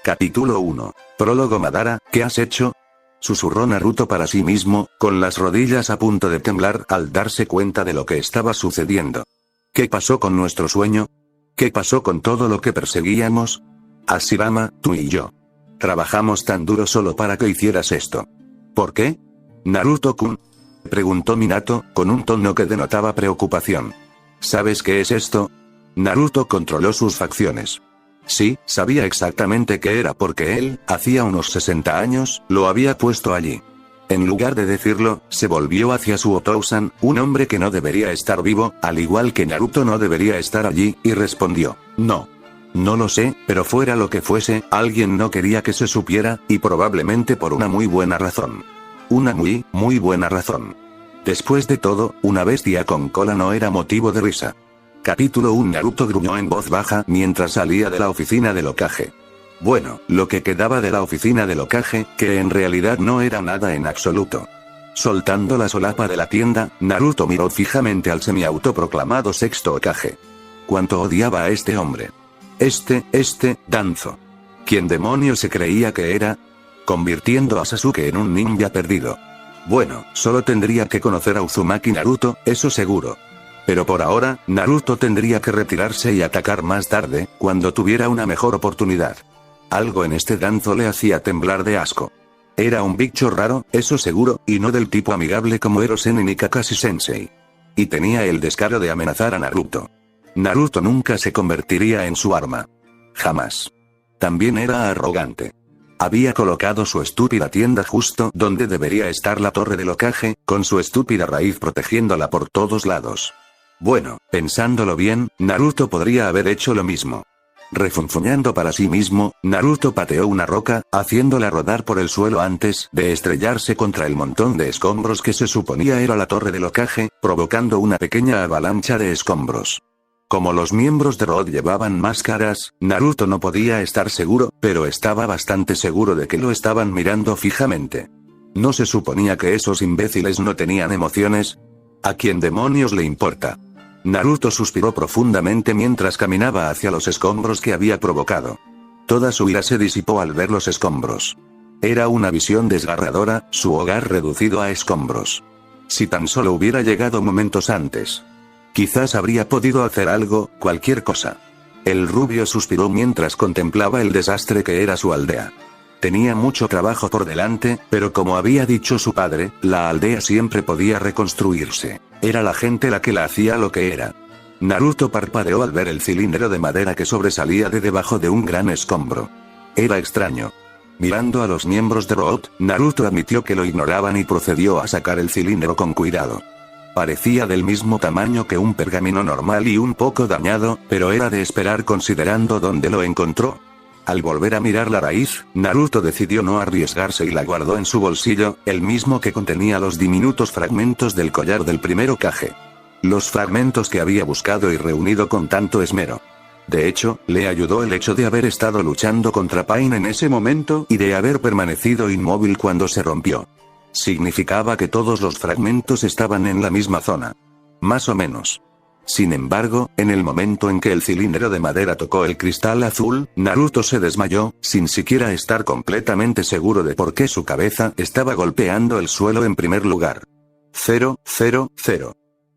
Capítulo 1. Prólogo. Madara, ¿qué has hecho? Susurró Naruto para sí mismo, con las rodillas a punto de temblar al darse cuenta de lo que estaba sucediendo. ¿Qué pasó con nuestro sueño? ¿Qué pasó con todo lo que perseguíamos? Hashirama, tú y yo. Trabajamos tan duro solo para que hicieras esto. ¿Por qué? Naruto-kun, preguntó Minato, con un tono que denotaba preocupación. ¿Sabes qué es esto? Naruto controló sus facciones. Sí, sabía exactamente qué era porque él, hacía unos 60 años, lo había puesto allí. En lugar de decirlo, se volvió hacia su Otousan, un hombre que no debería estar vivo, al igual que Naruto no debería estar allí, y respondió, no. No lo sé, pero fuera lo que fuese, alguien no quería que se supiera, y probablemente por una muy buena razón. Una muy buena razón. Después de todo, una bestia con cola no era motivo de risa. Capítulo 1. Naruto gruñó en voz baja mientras salía de la oficina del Hokage. Bueno, lo que quedaba de la oficina del Hokage, que en realidad no era nada en absoluto. Soltando la solapa de la tienda, Naruto miró fijamente al semi-autoproclamado sexto Hokage. Cuánto odiaba a este hombre. Danzo. ¿Quién demonios se creía que era? Convirtiendo a Sasuke en un ninja perdido. Bueno, solo tendría que conocer a Uzumaki Naruto, eso seguro. Pero por ahora, Naruto tendría que retirarse y atacar más tarde, cuando tuviera una mejor oportunidad. Algo en este Danzo le hacía temblar de asco. Era un bicho raro, eso seguro, y no del tipo amigable como Erosen ni Kakashi Sensei. Y tenía el descaro de amenazar a Naruto. Naruto nunca se convertiría en su arma. Jamás. También era arrogante. Había colocado su estúpida tienda justo donde debería estar la torre del Hokage, con su estúpida raíz protegiéndola por todos lados. Bueno, pensándolo bien, Naruto podría haber hecho lo mismo. Refunfuñando para sí mismo, Naruto pateó una roca, haciéndola rodar por el suelo antes de estrellarse contra el montón de escombros que se suponía era la torre del Hokage, provocando una pequeña avalancha de escombros. Como los miembros de Road llevaban máscaras, Naruto no podía estar seguro, pero estaba bastante seguro de que lo estaban mirando fijamente. ¿No se suponía que esos imbéciles no tenían emociones? ¿A quién demonios le importa? Naruto suspiró profundamente mientras caminaba hacia los escombros que había provocado. Toda su ira se disipó al ver los escombros. Era una visión desgarradora, su hogar reducido a escombros. Si tan solo hubiera llegado momentos antes. Quizás habría podido hacer algo, cualquier cosa. El rubio suspiró mientras contemplaba el desastre que era su aldea. Tenía mucho trabajo por delante, pero como había dicho su padre, la aldea siempre podía reconstruirse. Era la gente la que la hacía lo que era. Naruto parpadeó al ver el cilindro de madera que sobresalía de debajo de un gran escombro. Era extraño. Mirando a los miembros de Road, Naruto admitió que lo ignoraban y procedió a sacar el cilindro con cuidado. Parecía del mismo tamaño que un pergamino normal y un poco dañado, pero era de esperar considerando dónde lo encontró. Al volver a mirar la raíz, Naruto decidió no arriesgarse y la guardó en su bolsillo, el mismo que contenía los diminutos fragmentos del collar del primer Hokage. Los fragmentos que había buscado y reunido con tanto esmero. De hecho, le ayudó el hecho de haber estado luchando contra Pain en ese momento y de haber permanecido inmóvil cuando se rompió. Significaba que todos los fragmentos estaban en la misma zona. Más o menos. Sin embargo, en el momento en que el cilindro de madera tocó el cristal azul, Naruto se desmayó, sin siquiera estar completamente seguro de por qué su cabeza estaba golpeando el suelo en primer lugar. 0.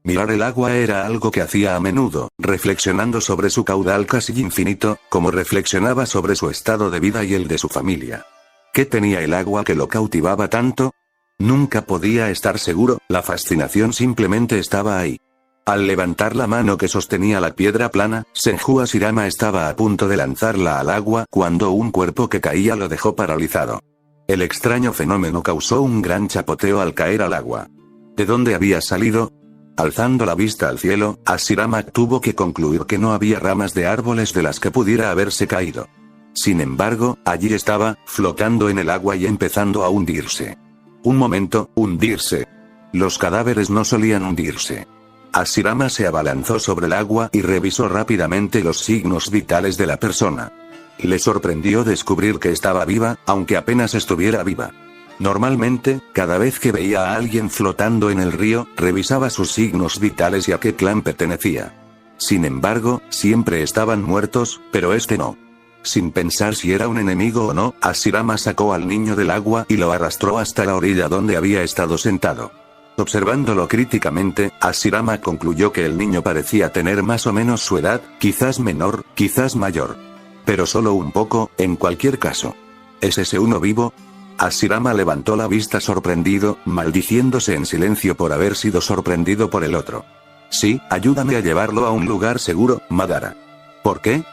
Mirar el agua era algo que hacía a menudo, reflexionando sobre su caudal casi infinito, como reflexionaba sobre su estado de vida y el de su familia. ¿Qué tenía el agua que lo cautivaba tanto? Nunca podía estar seguro, la fascinación simplemente estaba ahí. Al levantar la mano que sostenía la piedra plana, Senju Hashirama estaba a punto de lanzarla al agua cuando un cuerpo que caía lo dejó paralizado. El extraño fenómeno causó un gran chapoteo al caer al agua. ¿De dónde había salido? Alzando la vista al cielo, Hashirama tuvo que concluir que no había ramas de árboles de las que pudiera haberse caído. Sin embargo, allí estaba, flotando en el agua y empezando a hundirse. Un momento, hundirse. Los cadáveres no solían hundirse. Hashirama se abalanzó sobre el agua y revisó rápidamente los signos vitales de la persona. Le sorprendió descubrir que estaba viva, aunque apenas estuviera viva. Normalmente, cada vez que veía a alguien flotando en el río, revisaba sus signos vitales y a qué clan pertenecía. Sin embargo, siempre estaban muertos, pero este no. Sin pensar si era un enemigo o no, Hashirama sacó al niño del agua y lo arrastró hasta la orilla donde había estado sentado. Observándolo críticamente, Hashirama concluyó que el niño parecía tener más o menos su edad, quizás menor, quizás mayor. Pero solo un poco, en cualquier caso. ¿Es ese uno vivo? Hashirama levantó la vista sorprendido, maldiciéndose en silencio por haber sido sorprendido por el otro. Sí, ayúdame a llevarlo a un lugar seguro, Madara. ¿Por qué?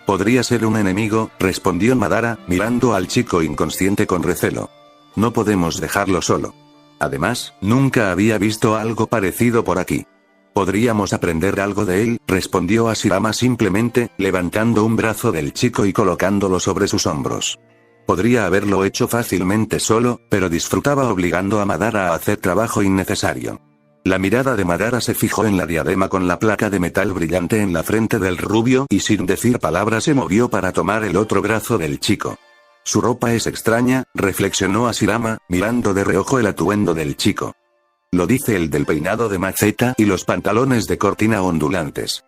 Podría ser un enemigo, respondió Madara, mirando al chico inconsciente con recelo. No podemos dejarlo solo. Además, nunca había visto algo parecido por aquí. ¿Podríamos aprender algo de él?, respondió Hashirama simplemente, levantando un brazo del chico y colocándolo sobre sus hombros. Podría haberlo hecho fácilmente solo, pero disfrutaba obligando a Madara a hacer trabajo innecesario. La mirada de Madara se fijó en la diadema con la placa de metal brillante en la frente del rubio y sin decir palabra se movió para tomar el otro brazo del chico. Su ropa es extraña, reflexionó Hashirama, mirando de reojo el atuendo del chico. Lo dice el del peinado de maceta y los pantalones de cortina ondulantes.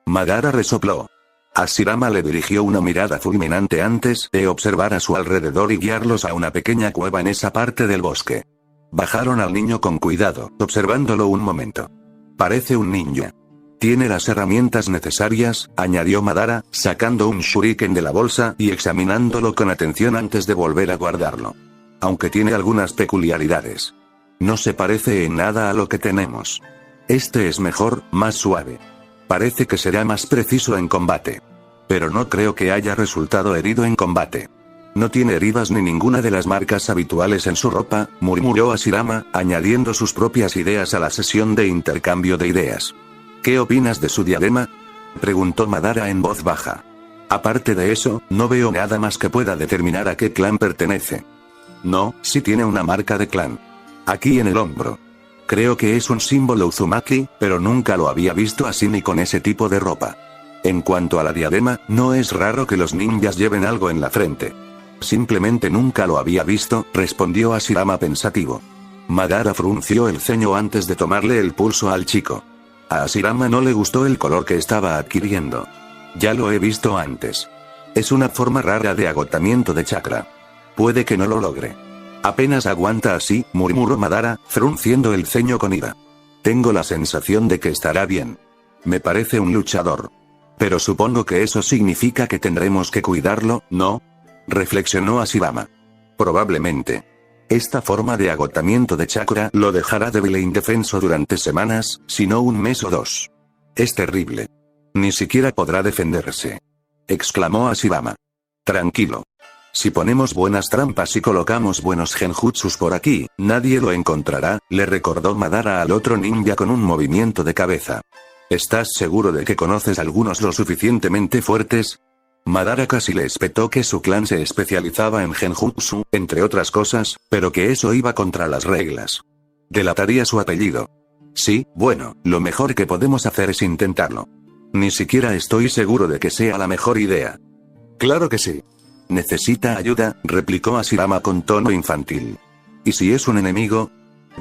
Madara resopló. Hashirama le dirigió una mirada fulminante antes de observar a su alrededor y guiarlos a una pequeña cueva en esa parte del bosque. Bajaron al niño con cuidado, observándolo un momento. Parece un ninja. Tiene las herramientas necesarias, añadió Madara, sacando un shuriken de la bolsa y examinándolo con atención antes de volver a guardarlo. Aunque tiene algunas peculiaridades. No se parece en nada a lo que tenemos. Este es mejor, más suave. Parece que será más preciso en combate. Pero no creo que haya resultado herido en combate. No tiene heridas ni ninguna de las marcas habituales en su ropa, murmuró Hashirama, añadiendo sus propias ideas a la sesión de intercambio de ideas. ¿Qué opinas de su diadema?, preguntó Madara en voz baja. Aparte de eso, no veo nada más que pueda determinar a qué clan pertenece. No, sí tiene una marca de clan. Aquí en el hombro. Creo que es un símbolo Uzumaki, pero nunca lo había visto así ni con ese tipo de ropa. En cuanto a la diadema, no es raro que los ninjas lleven algo en la frente. Simplemente nunca lo había visto, respondió Hashirama pensativo. Madara frunció el ceño antes de tomarle el pulso al chico. A Hashirama no le gustó el color que estaba adquiriendo. Ya lo he visto antes. Es una forma rara de agotamiento de chakra. Puede que no lo logre. Apenas aguanta así, murmuró Madara, frunciendo el ceño con ira. Tengo la sensación de que estará bien. Me parece un luchador. Pero supongo que eso significa que tendremos que cuidarlo, ¿no?, reflexionó Hashirama. Probablemente. Esta forma de agotamiento de chakra lo dejará débil e indefenso durante semanas, si no un mes o dos. Es terrible. Ni siquiera podrá defenderse. Exclamó Hashirama. Tranquilo. Si ponemos buenas trampas y colocamos buenos genjutsus por aquí, nadie lo encontrará, le recordó Madara al otro ninja con un movimiento de cabeza. ¿Estás seguro de que conoces algunos lo suficientemente fuertes? Madara casi le espetó que su clan se especializaba en genjutsu, entre otras cosas, pero que eso iba contra las reglas. Delataría su apellido. Sí, bueno, lo mejor que podemos hacer es intentarlo. Ni siquiera estoy seguro de que sea la mejor idea. Claro que sí. ¿Necesita ayuda?, replicó Hashirama con tono infantil. ¿Y si es un enemigo?,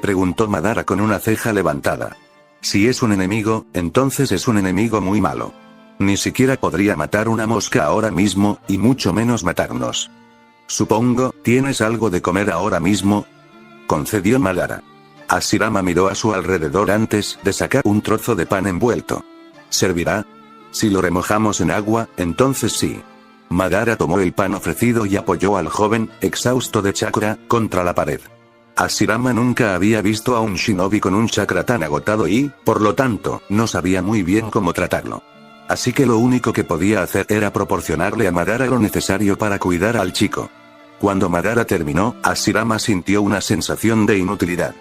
preguntó Madara con una ceja levantada. Si es un enemigo, entonces es un enemigo muy malo. Ni siquiera podría matar una mosca ahora mismo, y mucho menos matarnos. Supongo, ¿tienes algo de comer ahora mismo?, concedió Madara. Hashirama miró a su alrededor antes de sacar un trozo de pan envuelto. ¿Servirá? Si lo remojamos en agua, entonces sí. Madara tomó el pan ofrecido y apoyó al joven, exhausto de chakra, contra la pared. Hashirama nunca había visto a un shinobi con un chakra tan agotado y, por lo tanto, no sabía muy bien cómo tratarlo. Así que lo único que podía hacer era proporcionarle a Madara lo necesario para cuidar al chico. Cuando Madara terminó, Hashirama sintió una sensación de inutilidad.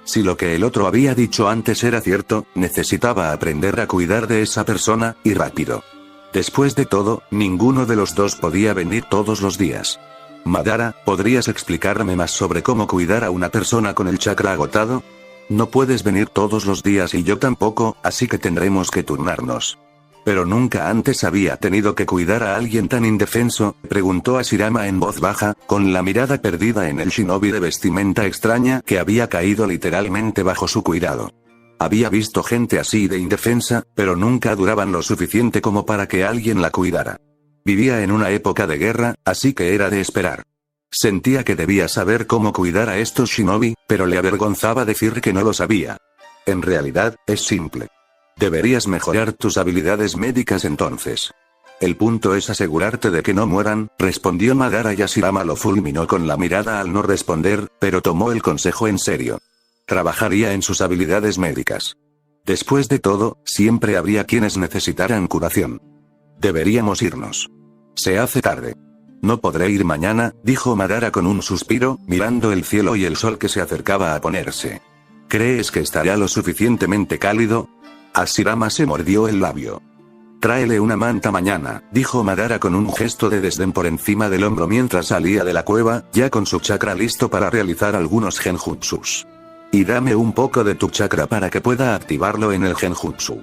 Si lo que el otro había dicho antes era cierto, necesitaba aprender a cuidar de esa persona, y rápido. Después de todo, ninguno de los dos podía venir todos los días. Madara, ¿podrías explicarme más sobre cómo cuidar a una persona con el chakra agotado? No puedes venir todos los días y yo tampoco, así que tendremos que turnarnos. ¿Pero nunca antes había tenido que cuidar a alguien tan indefenso?, preguntó Hashirama en voz baja, con la mirada perdida en el shinobi de vestimenta extraña que había caído literalmente bajo su cuidado. Había visto gente así de indefensa, pero nunca duraban lo suficiente como para que alguien la cuidara. Vivía en una época de guerra, así que era de esperar. Sentía que debía saber cómo cuidar a estos shinobi, pero le avergonzaba decir que no lo sabía. En realidad, es simple. Deberías mejorar tus habilidades médicas entonces. El punto es asegurarte de que no mueran, respondió Madara y Hashirama lo fulminó con la mirada al no responder, pero tomó el consejo en serio. Trabajaría en sus habilidades médicas. Después de todo, siempre habría quienes necesitaran curación. Deberíamos irnos. Se hace tarde. No podré ir mañana, dijo Madara con un suspiro, mirando el cielo y el sol que se acercaba a ponerse. ¿Crees que estará lo suficientemente cálido? Hashirama se mordió el labio. Tráele una manta mañana, dijo Madara con un gesto de desdén por encima del hombro mientras salía de la cueva, ya con su chakra listo para realizar algunos genjutsus. Y dame un poco de tu chakra para que pueda activarlo en el genjutsu.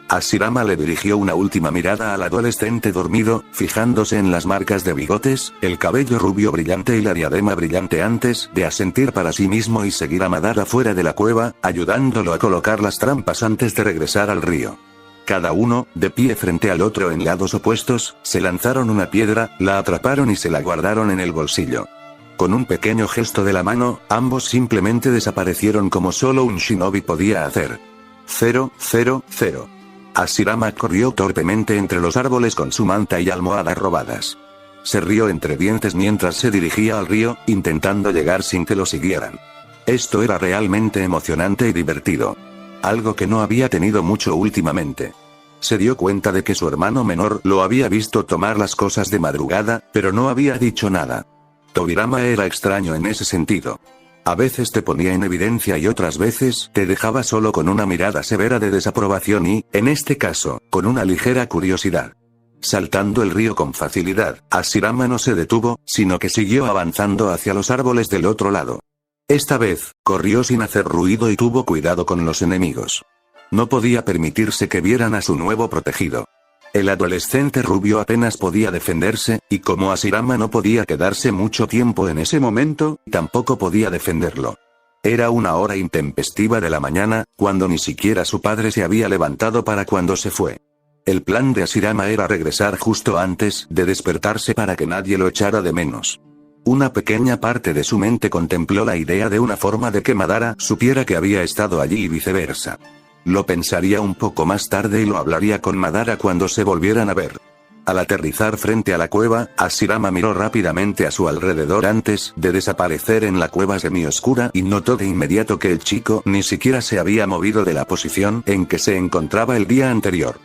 Hashirama le dirigió una última mirada al adolescente dormido, fijándose en las marcas de bigotes, el cabello rubio brillante y la diadema brillante antes de asentir para sí mismo y seguir a Madara fuera de la cueva, ayudándolo a colocar las trampas antes de regresar al río. Cada uno, de pie frente al otro en lados opuestos, se lanzaron una piedra, la atraparon y se la guardaron en el bolsillo. Con un pequeño gesto de la mano, ambos simplemente desaparecieron como solo un shinobi podía hacer. 0, 0, 0. Hashirama corrió torpemente entre los árboles con su manta y almohadas robadas. Se rió entre dientes mientras se dirigía al río, intentando llegar sin que lo siguieran. Esto era realmente emocionante y divertido. Algo que no había tenido mucho últimamente. Se dio cuenta de que su hermano menor lo había visto tomar las cosas de madrugada, pero no había dicho nada. Tobirama era extraño en ese sentido. A veces te ponía en evidencia y otras veces te dejaba solo con una mirada severa de desaprobación y, en este caso, con una ligera curiosidad. Saltando el río con facilidad, Hashirama no se detuvo, sino que siguió avanzando hacia los árboles del otro lado. Esta vez, corrió sin hacer ruido y tuvo cuidado con los enemigos. No podía permitirse que vieran a su nuevo protegido. El adolescente rubio apenas podía defenderse, y como Hashirama no podía quedarse mucho tiempo en ese momento, tampoco podía defenderlo. Era una hora intempestiva de la mañana, cuando ni siquiera su padre se había levantado para cuando se fue. El plan de Hashirama era regresar justo antes de despertarse para que nadie lo echara de menos. Una pequeña parte de su mente contempló la idea de una forma de que Madara supiera que había estado allí y viceversa. Lo pensaría un poco más tarde y lo hablaría con Madara cuando se volvieran a ver. Al aterrizar frente a la cueva, Hashirama miró rápidamente a su alrededor antes de desaparecer en la cueva semioscura y notó de inmediato que el chico ni siquiera se había movido de la posición en que se encontraba el día anterior.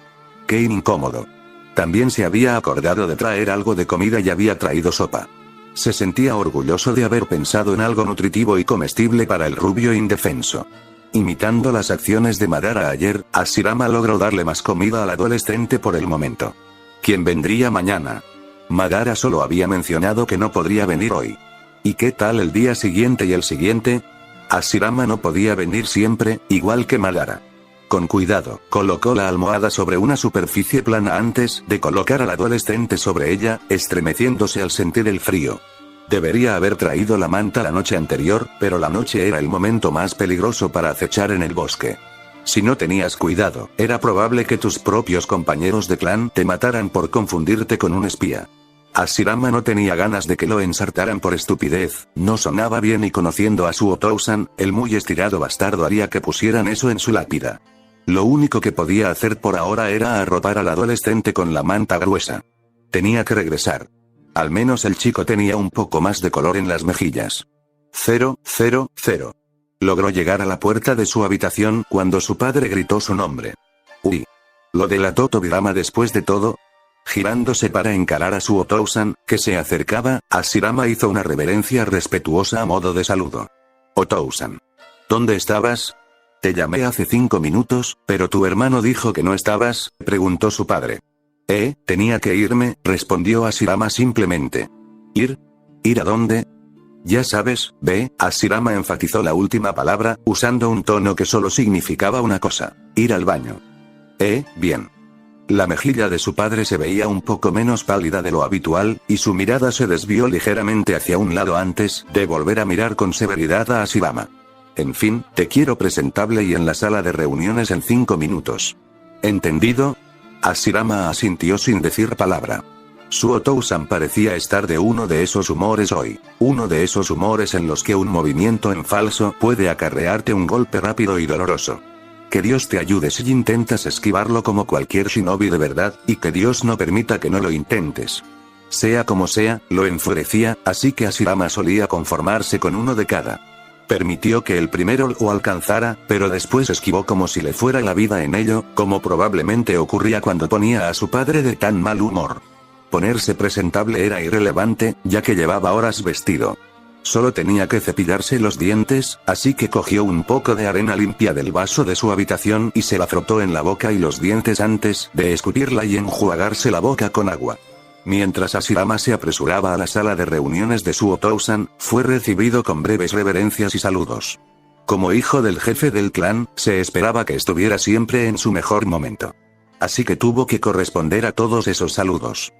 ¡Qué incómodo! También se había acordado de traer algo de comida y había traído sopa. Se sentía orgulloso de haber pensado en algo nutritivo y comestible para el rubio indefenso. Imitando las acciones de Madara ayer, Hashirama logró darle más comida al adolescente por el momento. ¿Quién vendría mañana? Madara solo había mencionado que no podría venir hoy. ¿Y qué tal el día siguiente y el siguiente? Hashirama no podía venir siempre, igual que Madara. Con cuidado, colocó la almohada sobre una superficie plana antes de colocar al adolescente sobre ella, estremeciéndose al sentir el frío. Debería haber traído la manta la noche anterior, pero la noche era el momento más peligroso para acechar en el bosque. Si no tenías cuidado, era probable que tus propios compañeros de clan te mataran por confundirte con un espía. Hashirama no tenía ganas de que lo ensartaran por estupidez, no sonaba bien y conociendo a su Otousan, el muy estirado bastardo haría que pusieran eso en su lápida. Lo único que podía hacer por ahora era arropar al adolescente con la manta gruesa. Tenía que regresar. Al menos el chico tenía un poco más de color en las mejillas. 0, 0, 0. Logró llegar a la puerta de su habitación cuando su padre gritó su nombre. Uy. Lo delató Tobirama después de todo. Girándose para encarar a su Otousan, que se acercaba, Hashirama hizo una reverencia respetuosa a modo de saludo. Otousan. ¿Dónde estabas? Te llamé hace 5 minutos, pero tu hermano dijo que no estabas, preguntó su padre. Tenía que irme, respondió Hashirama simplemente. ¿Ir? ¿Ir a dónde? Ya sabes, ve, Hashirama enfatizó la última palabra, usando un tono que solo significaba una cosa, ir al baño. Bien. La mejilla de su padre se veía un poco menos pálida de lo habitual, y su mirada se desvió ligeramente hacia un lado antes de volver a mirar con severidad a Hashirama. En fin, te quiero presentable y en la sala de reuniones en 5 minutos. ¿Entendido? Hashirama asintió sin decir palabra. Suotousan parecía estar de uno de esos humores hoy. Uno de esos humores en los que un movimiento en falso puede acarrearte un golpe rápido y doloroso. Que Dios te ayude si intentas esquivarlo como cualquier shinobi de verdad, y que Dios no permita que no lo intentes. Sea como sea, lo enfurecía, así que Hashirama solía conformarse con uno de cada. Permitió que el primero lo alcanzara, pero después esquivó como si le fuera la vida en ello, como probablemente ocurría cuando ponía a su padre de tan mal humor. Ponerse presentable era irrelevante, ya que llevaba horas vestido. Solo tenía que cepillarse los dientes, así que cogió un poco de arena limpia del vaso de su habitación y se la frotó en la boca y los dientes antes de escupirla y enjuagarse la boca con agua. Mientras Hashirama se apresuraba a la sala de reuniones de Suotousan, fue recibido con breves reverencias y saludos. Como hijo del jefe del clan, se esperaba que estuviera siempre en su mejor momento. Así que tuvo que corresponder a todos esos saludos.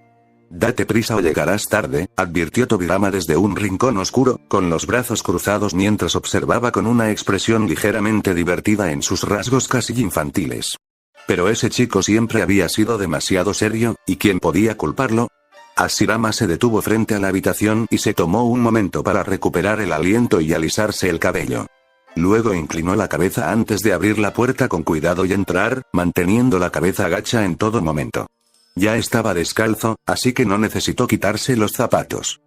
«Date prisa o llegarás tarde», advirtió Tobirama desde un rincón oscuro, con los brazos cruzados mientras observaba con una expresión ligeramente divertida en sus rasgos casi infantiles. Pero ese chico siempre había sido demasiado serio, ¿y quién podía culparlo? Hashirama se detuvo frente a la habitación y se tomó un momento para recuperar el aliento y alisarse el cabello. Luego inclinó la cabeza antes de abrir la puerta con cuidado y entrar, manteniendo la cabeza agacha en todo momento. Ya estaba descalzo, así que no necesitó quitarse los zapatos.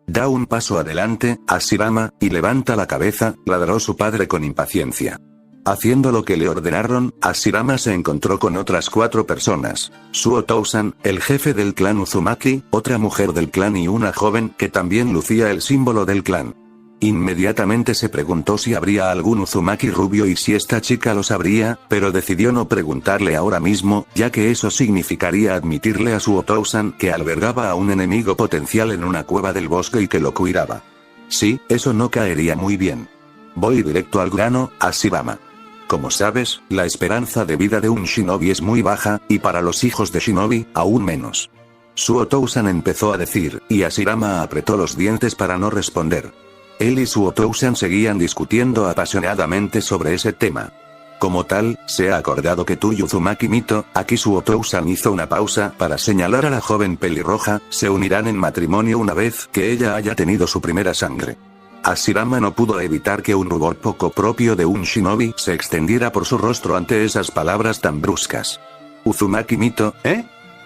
«Da un paso adelante, Hashirama, y levanta la cabeza», ladró su padre con impaciencia. Haciendo lo que le ordenaron, Hashirama se encontró con otras 4 personas. Suotousan, el jefe del clan Uzumaki, otra mujer del clan y una joven que también lucía el símbolo del clan. Inmediatamente se preguntó si habría algún Uzumaki rubio y si esta chica lo sabría, pero decidió no preguntarle ahora mismo, ya que eso significaría admitirle a Suotousan que albergaba a un enemigo potencial en una cueva del bosque y que lo cuidaba. Sí, eso no caería muy bien. Voy directo al grano, Hashirama. Como sabes, la esperanza de vida de un shinobi es muy baja, y para los hijos de shinobi, aún menos. Suotousan empezó a decir, y Hashirama apretó los dientes para no responder. Él y Suotousan seguían discutiendo apasionadamente sobre ese tema. Como tal, se ha acordado que tú y Uzumaki Mito, aquí Suotousan hizo una pausa para señalar a la joven pelirroja, se unirán en matrimonio una vez que ella haya tenido su primera sangre. Hashirama no pudo evitar que un rubor poco propio de un shinobi se extendiera por su rostro ante esas palabras tan bruscas. Uzumaki Mito, ¿eh?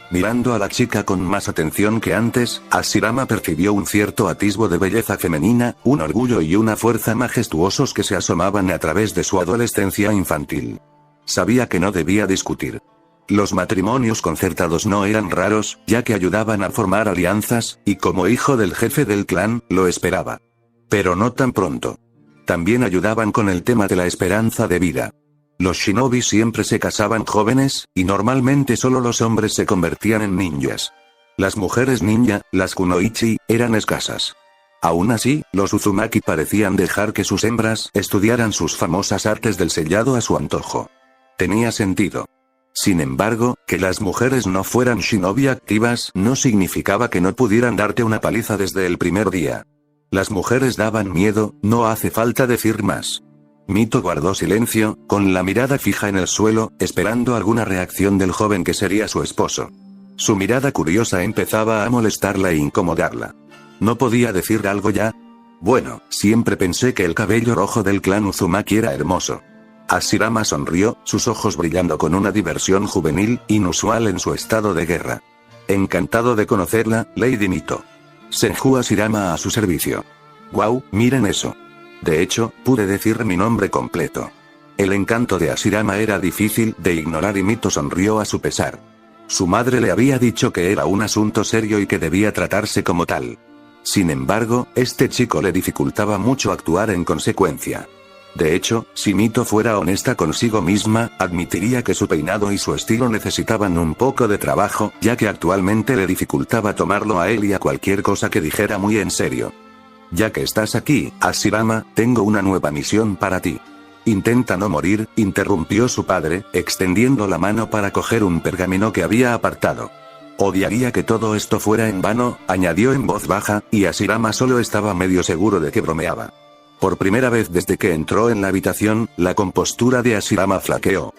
Mirando a la chica con más atención que antes, Hashirama percibió un cierto atisbo de belleza femenina, un orgullo y una fuerza majestuosos que se asomaban a través de su adolescencia infantil. Sabía que no debía discutir. Los matrimonios concertados no eran raros, ya que ayudaban a formar alianzas, y como hijo del jefe del clan, lo esperaba. Pero no tan pronto. También ayudaban con el tema de la esperanza de vida. Los shinobi siempre se casaban jóvenes, y normalmente solo los hombres se convertían en ninjas. Las mujeres ninja, las kunoichi, eran escasas. Aún así, los Uzumaki parecían dejar que sus hembras estudiaran sus famosas artes del sellado a su antojo. Tenía sentido. Sin embargo, que las mujeres no fueran shinobi activas no significaba que no pudieran darte una paliza desde el primer día. Las mujeres daban miedo, no hace falta decir más. Mito guardó silencio, con la mirada fija en el suelo, esperando alguna reacción del joven que sería su esposo. Su mirada curiosa empezaba a molestarla e incomodarla. ¿No podía decir algo ya? Bueno, siempre pensé que el cabello rojo del clan Uzumaki era hermoso. Hashirama sonrió, sus ojos brillando con una diversión juvenil, inusual en su estado de guerra. Encantado de conocerla, Lady Mito. Senju Hashirama a su servicio. Wow, miren eso. De hecho, pude decir mi nombre completo. El encanto de Hashirama era difícil de ignorar y Mito sonrió a su pesar. Su madre le había dicho que era un asunto serio y que debía tratarse como tal. Sin embargo, este chico le dificultaba mucho actuar en consecuencia. De hecho, si Mito fuera honesta consigo misma, admitiría que su peinado y su estilo necesitaban un poco de trabajo, ya que actualmente le dificultaba tomarlo a él y a cualquier cosa que dijera muy en serio. Ya que estás aquí, Hashirama, tengo una nueva misión para ti. Intenta no morir, interrumpió su padre, extendiendo la mano para coger un pergamino que había apartado. Odiaría que todo esto fuera en vano, añadió en voz baja, y Hashirama solo estaba medio seguro de que bromeaba. Por primera vez desde que entró en la habitación, la compostura de Hashirama flaqueó.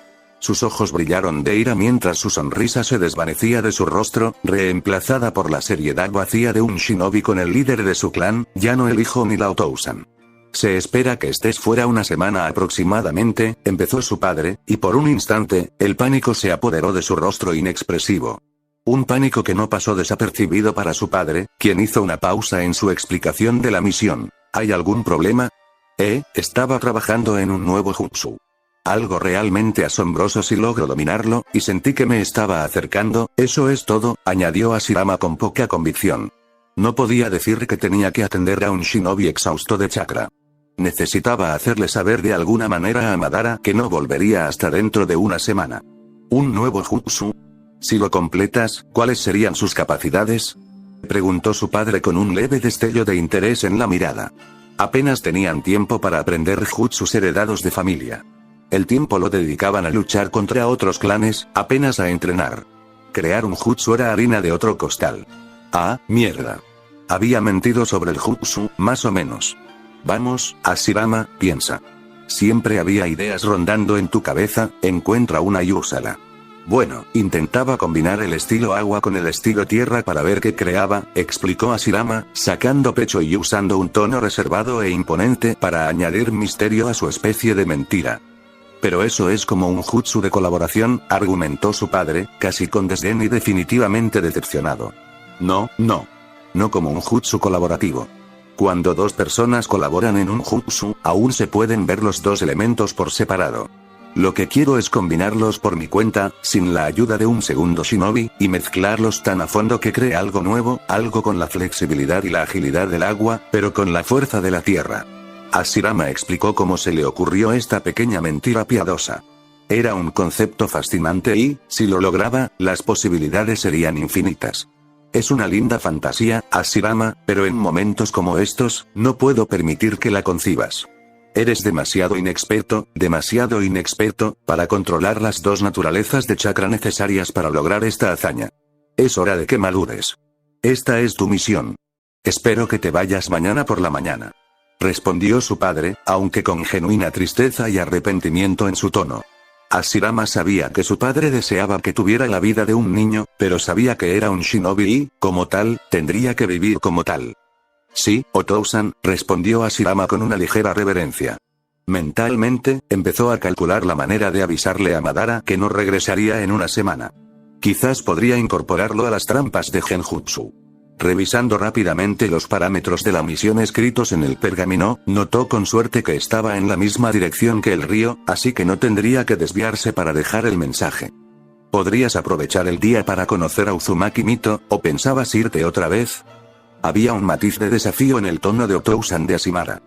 Sus ojos brillaron de ira mientras su sonrisa se desvanecía de su rostro, reemplazada por la seriedad vacía de un shinobi con el líder de su clan. Ya no elijo ni la Otousan. Se espera que estés fuera una semana aproximadamente, empezó su padre, y por un instante, el pánico se apoderó de su rostro inexpresivo. Un pánico que no pasó desapercibido para su padre, quien hizo una pausa en su explicación de la misión. ¿Hay algún problema? Estaba trabajando en un nuevo jutsu. Algo realmente asombroso si logro dominarlo, y sentí que me estaba acercando, eso es todo, añadió Hashirama con poca convicción. No podía decir que tenía que atender a un shinobi exhausto de chakra. Necesitaba hacerle saber de alguna manera a Madara que no volvería hasta dentro de una semana. ¿Un nuevo jutsu? Si lo completas, ¿cuáles serían sus capacidades? Preguntó su padre con un leve destello de interés en la mirada. Apenas tenían tiempo para aprender jutsus heredados de familia. El tiempo lo dedicaban a luchar contra otros clanes, apenas a entrenar. Crear un jutsu era harina de otro costal. Ah, mierda. Había mentido sobre el jutsu, más o menos. Vamos, Hashirama, piensa. Siempre había ideas rondando en tu cabeza, encuentra una y úsala. Bueno, intentaba combinar el estilo agua con el estilo tierra para ver qué creaba, explicó Hashirama, sacando pecho y usando un tono reservado e imponente para añadir misterio a su especie de mentira. Pero eso es como un jutsu de colaboración, argumentó su padre, casi con desdén y definitivamente decepcionado. No como un jutsu colaborativo. Cuando dos personas colaboran en un jutsu, aún se pueden ver los dos elementos por separado. Lo que quiero es combinarlos por mi cuenta, sin la ayuda de un segundo shinobi, y mezclarlos tan a fondo que cree algo nuevo, algo con la flexibilidad y la agilidad del agua, pero con la fuerza de la tierra. Hashirama explicó cómo se le ocurrió esta pequeña mentira piadosa. Era un concepto fascinante y, si lo lograba, las posibilidades serían infinitas. Es una linda fantasía, Hashirama, pero en momentos como estos, no puedo permitir que la concibas. Eres demasiado inexperto, para controlar las dos naturalezas de chakra necesarias para lograr esta hazaña. Es hora de que madures. Esta es tu misión. Espero que te vayas mañana por la mañana. Respondió su padre, aunque con genuina tristeza y arrepentimiento en su tono. Hashirama sabía que su padre deseaba que tuviera la vida de un niño, pero sabía que era un shinobi y, como tal, tendría que vivir como tal. Sí, Otousan, respondió Hashirama con una ligera reverencia. Mentalmente, empezó a calcular la manera de avisarle a Madara que no regresaría en una semana. Quizás podría incorporarlo a las trampas de Genjutsu. Revisando rápidamente los parámetros de la misión escritos en el pergamino, notó con suerte que estaba en la misma dirección que el río, así que no tendría que desviarse para dejar el mensaje. ¿Podrías aprovechar el día para conocer a Uzumaki Mito, o pensabas irte otra vez? Había un matiz de desafío en el tono de Otousan de Ashimara.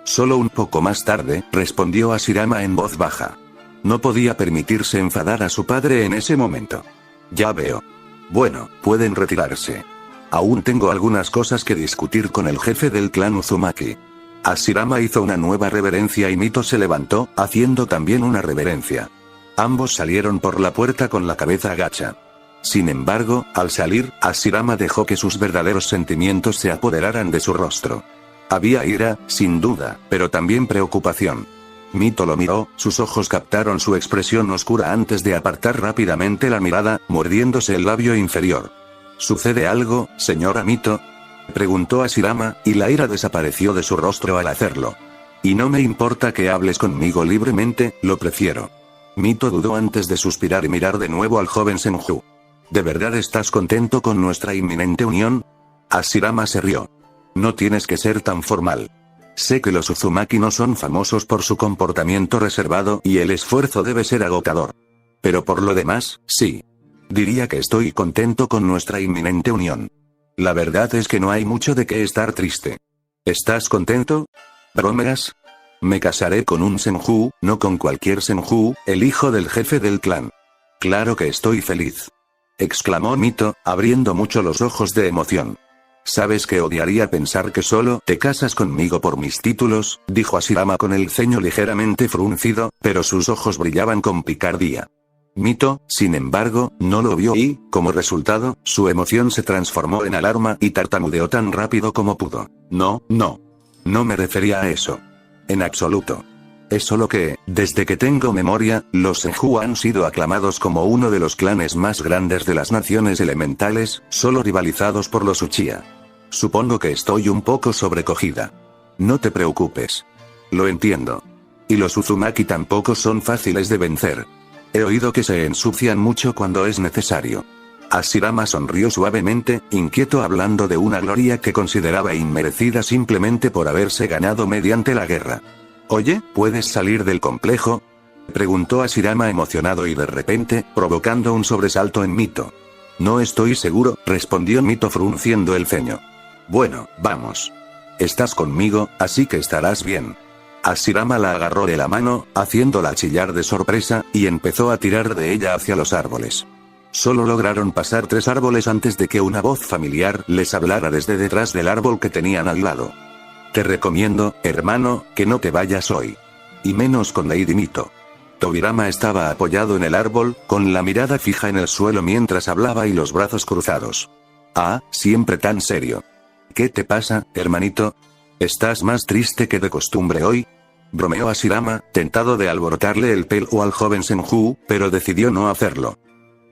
Solo un poco más tarde, respondió Hashirama en voz baja. No podía permitirse enfadar a su padre en ese momento. Ya veo. Bueno, pueden retirarse. Aún tengo algunas cosas que discutir con el jefe del clan Uzumaki. Hashirama hizo una nueva reverencia y Mito se levantó, haciendo también una reverencia. Ambos salieron por la puerta con la cabeza agacha. Sin embargo, al salir, Hashirama dejó que sus verdaderos sentimientos se apoderaran de su rostro. Había ira, sin duda, pero también preocupación. Mito lo miró, sus ojos captaron su expresión oscura antes de apartar rápidamente la mirada, mordiéndose el labio inferior. ¿Sucede algo, señora Mito? Preguntó Hashirama, y la ira desapareció de su rostro al hacerlo. Y no me importa que hables conmigo libremente, lo prefiero. Mito dudó antes de suspirar y mirar de nuevo al joven Senju. ¿De verdad estás contento con nuestra inminente unión? Hashirama se rió. No tienes que ser tan formal. Sé que los Uzumaki no son famosos por su comportamiento reservado y el esfuerzo debe ser agotador. Pero por lo demás, sí. Diría que estoy contento con nuestra inminente unión. La verdad es que no hay mucho de qué estar triste. ¿Estás contento? ¿Bromeas? Me casaré con un Senju, no con cualquier Senju, el hijo del jefe del clan. Claro que estoy feliz. Exclamó Mito, abriendo mucho los ojos de emoción. Sabes que odiaría pensar que solo te casas conmigo por mis títulos, dijo Hashirama con el ceño ligeramente fruncido, pero sus ojos brillaban con picardía. Mito, sin embargo, no lo vio y, como resultado, su emoción se transformó en alarma y tartamudeó tan rápido como pudo. No me refería a eso. En absoluto. Es solo que, desde que tengo memoria, los Senju han sido aclamados como uno de los clanes más grandes de las naciones elementales, solo rivalizados por los Uchiha. Supongo que estoy un poco sobrecogida. No te preocupes. Lo entiendo. Y los Uzumaki tampoco son fáciles de vencer. He oído que se ensucian mucho cuando es necesario. Hashirama sonrió suavemente, inquieto, hablando de una gloria que consideraba inmerecida simplemente por haberse ganado mediante la guerra. Oye, ¿puedes salir del complejo?, preguntó Hashirama emocionado y de repente, provocando un sobresalto en Mito. No estoy seguro, respondió Mito frunciendo el ceño. Bueno, vamos. Estás conmigo, así que estarás bien. Hashirama la agarró de la mano, haciéndola chillar de sorpresa, y empezó a tirar de ella hacia los árboles. Solo lograron pasar 3 árboles antes de que una voz familiar les hablara desde detrás del árbol que tenían al lado. Te recomiendo, hermano, que no te vayas hoy. Y menos con Lady Mito. Tobirama estaba apoyado en el árbol, con la mirada fija en el suelo mientras hablaba y los brazos cruzados. Ah, siempre tan serio. ¿Qué te pasa, hermanito? ¿Estás más triste que de costumbre hoy?, bromeó Hashirama, tentado de alborotarle el pelo al joven Senju, pero decidió no hacerlo.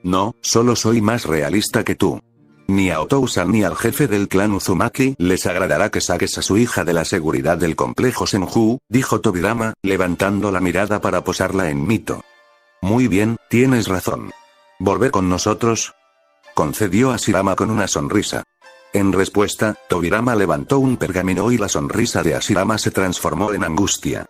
No, solo soy más realista que tú. Ni a Otousan ni al jefe del clan Uzumaki les agradará que saques a su hija de la seguridad del complejo Senju, dijo Tobirama, levantando la mirada para posarla en Mito. Muy bien, tienes razón. ¿Volver con nosotros?, concedió Hashirama con una sonrisa. En respuesta, Tobirama levantó un pergamino y la sonrisa de Hashirama se transformó en angustia.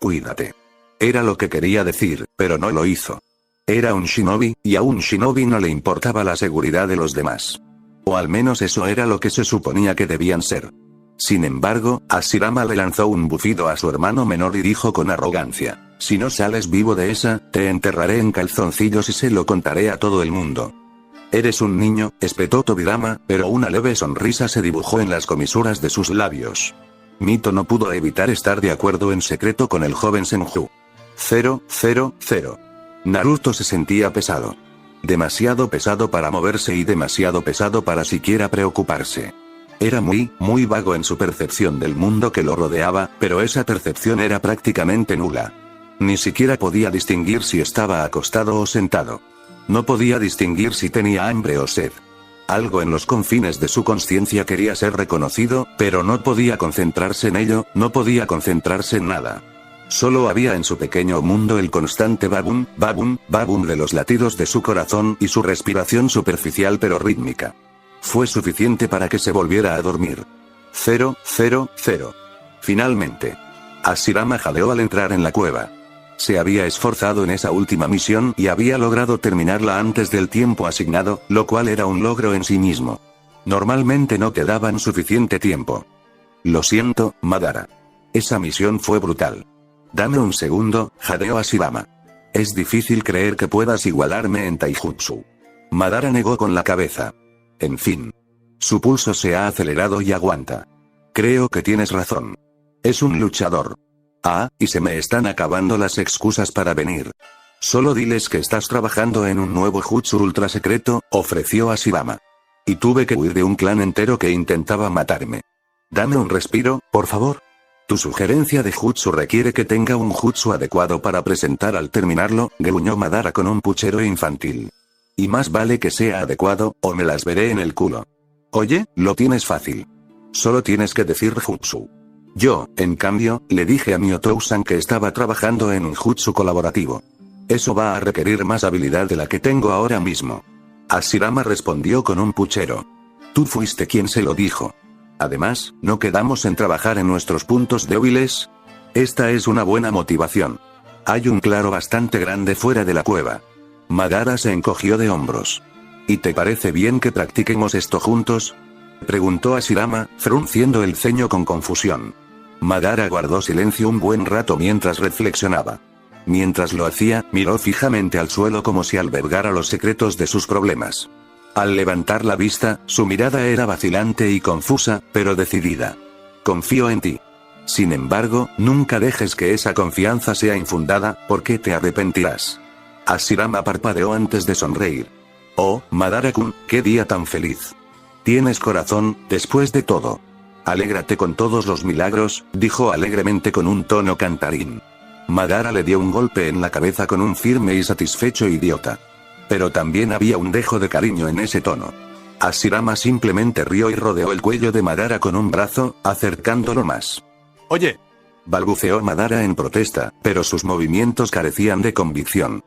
Cuídate. Era lo que quería decir, pero no lo hizo. Era un shinobi, y a un shinobi no le importaba la seguridad de los demás. O al menos eso era lo que se suponía que debían ser. Sin embargo, Hashirama le lanzó un bufido a su hermano menor y dijo con arrogancia: si no sales vivo de esa, te enterraré en calzoncillos y se lo contaré a todo el mundo. Eres un niño, espetó Tobirama, pero una leve sonrisa se dibujó en las comisuras de sus labios. Mito no pudo evitar estar de acuerdo en secreto con el joven Senju. 000. Naruto se sentía pesado. Demasiado pesado para moverse y demasiado pesado para siquiera preocuparse. Era muy vago en su percepción del mundo que lo rodeaba, pero esa percepción era prácticamente nula. Ni siquiera podía distinguir si estaba acostado o sentado. No podía distinguir si tenía hambre o sed. Algo en los confines de su conciencia quería ser reconocido, pero no podía concentrarse en ello, no podía concentrarse en nada. Solo había en su pequeño mundo el constante babum, babum, babum de los latidos de su corazón y su respiración superficial pero rítmica. Fue suficiente para que se volviera a dormir. 000. Finalmente. Hashirama jadeó al entrar en la cueva. Se había esforzado en esa última misión y había logrado terminarla antes del tiempo asignado, lo cual era un logro en sí mismo. Normalmente no te daban suficiente tiempo. Lo siento, Madara. Esa misión fue brutal. Dame un segundo, jadeó Hashirama. Es difícil creer que puedas igualarme en taijutsu. Madara negó con la cabeza. En fin. Su pulso se ha acelerado y aguanta. Creo que tienes razón. Es un luchador. Ah, y se me están acabando las excusas para venir. Solo diles que estás trabajando en un nuevo jutsu ultra secreto, ofreció Hashirama. Y tuve que huir de un clan entero que intentaba matarme. Dame un respiro, por favor. Tu sugerencia de jutsu requiere que tenga un jutsu adecuado para presentar al terminarlo, gruñó Madara con un puchero infantil. Y más vale que sea adecuado, o me las veré en el culo. Oye, lo tienes fácil. Solo tienes que decir jutsu. Yo, en cambio, le dije a mi Otousan que estaba trabajando en un jutsu colaborativo. Eso va a requerir más habilidad de la que tengo ahora mismo. Hashirama respondió con un puchero. Tú fuiste quien se lo dijo. Además, ¿no quedamos en trabajar en nuestros puntos débiles? Esta es una buena motivación. Hay un claro bastante grande fuera de la cueva. Madara se encogió de hombros. ¿Y te parece bien que practiquemos esto juntos?, preguntó Hashirama, frunciendo el ceño con confusión. Madara guardó silencio un buen rato mientras reflexionaba. Mientras lo hacía, miró fijamente al suelo como si albergara los secretos de sus problemas. Al levantar la vista, su mirada era vacilante y confusa, pero decidida. Confío en ti. Sin embargo, nunca dejes que esa confianza sea infundada, porque te arrepentirás. Hashirama parpadeó antes de sonreír. Oh, Madara-kun, qué día tan feliz. Tienes corazón, después de todo. Alégrate con todos los milagros, dijo alegremente con un tono cantarín. Madara le dio un golpe en la cabeza con un firme y satisfecho idiota. Pero también había un dejo de cariño en ese tono. Hashirama simplemente rió y rodeó el cuello de Madara con un brazo, acercándolo más. Oye, balbuceó Madara en protesta, pero sus movimientos carecían de convicción.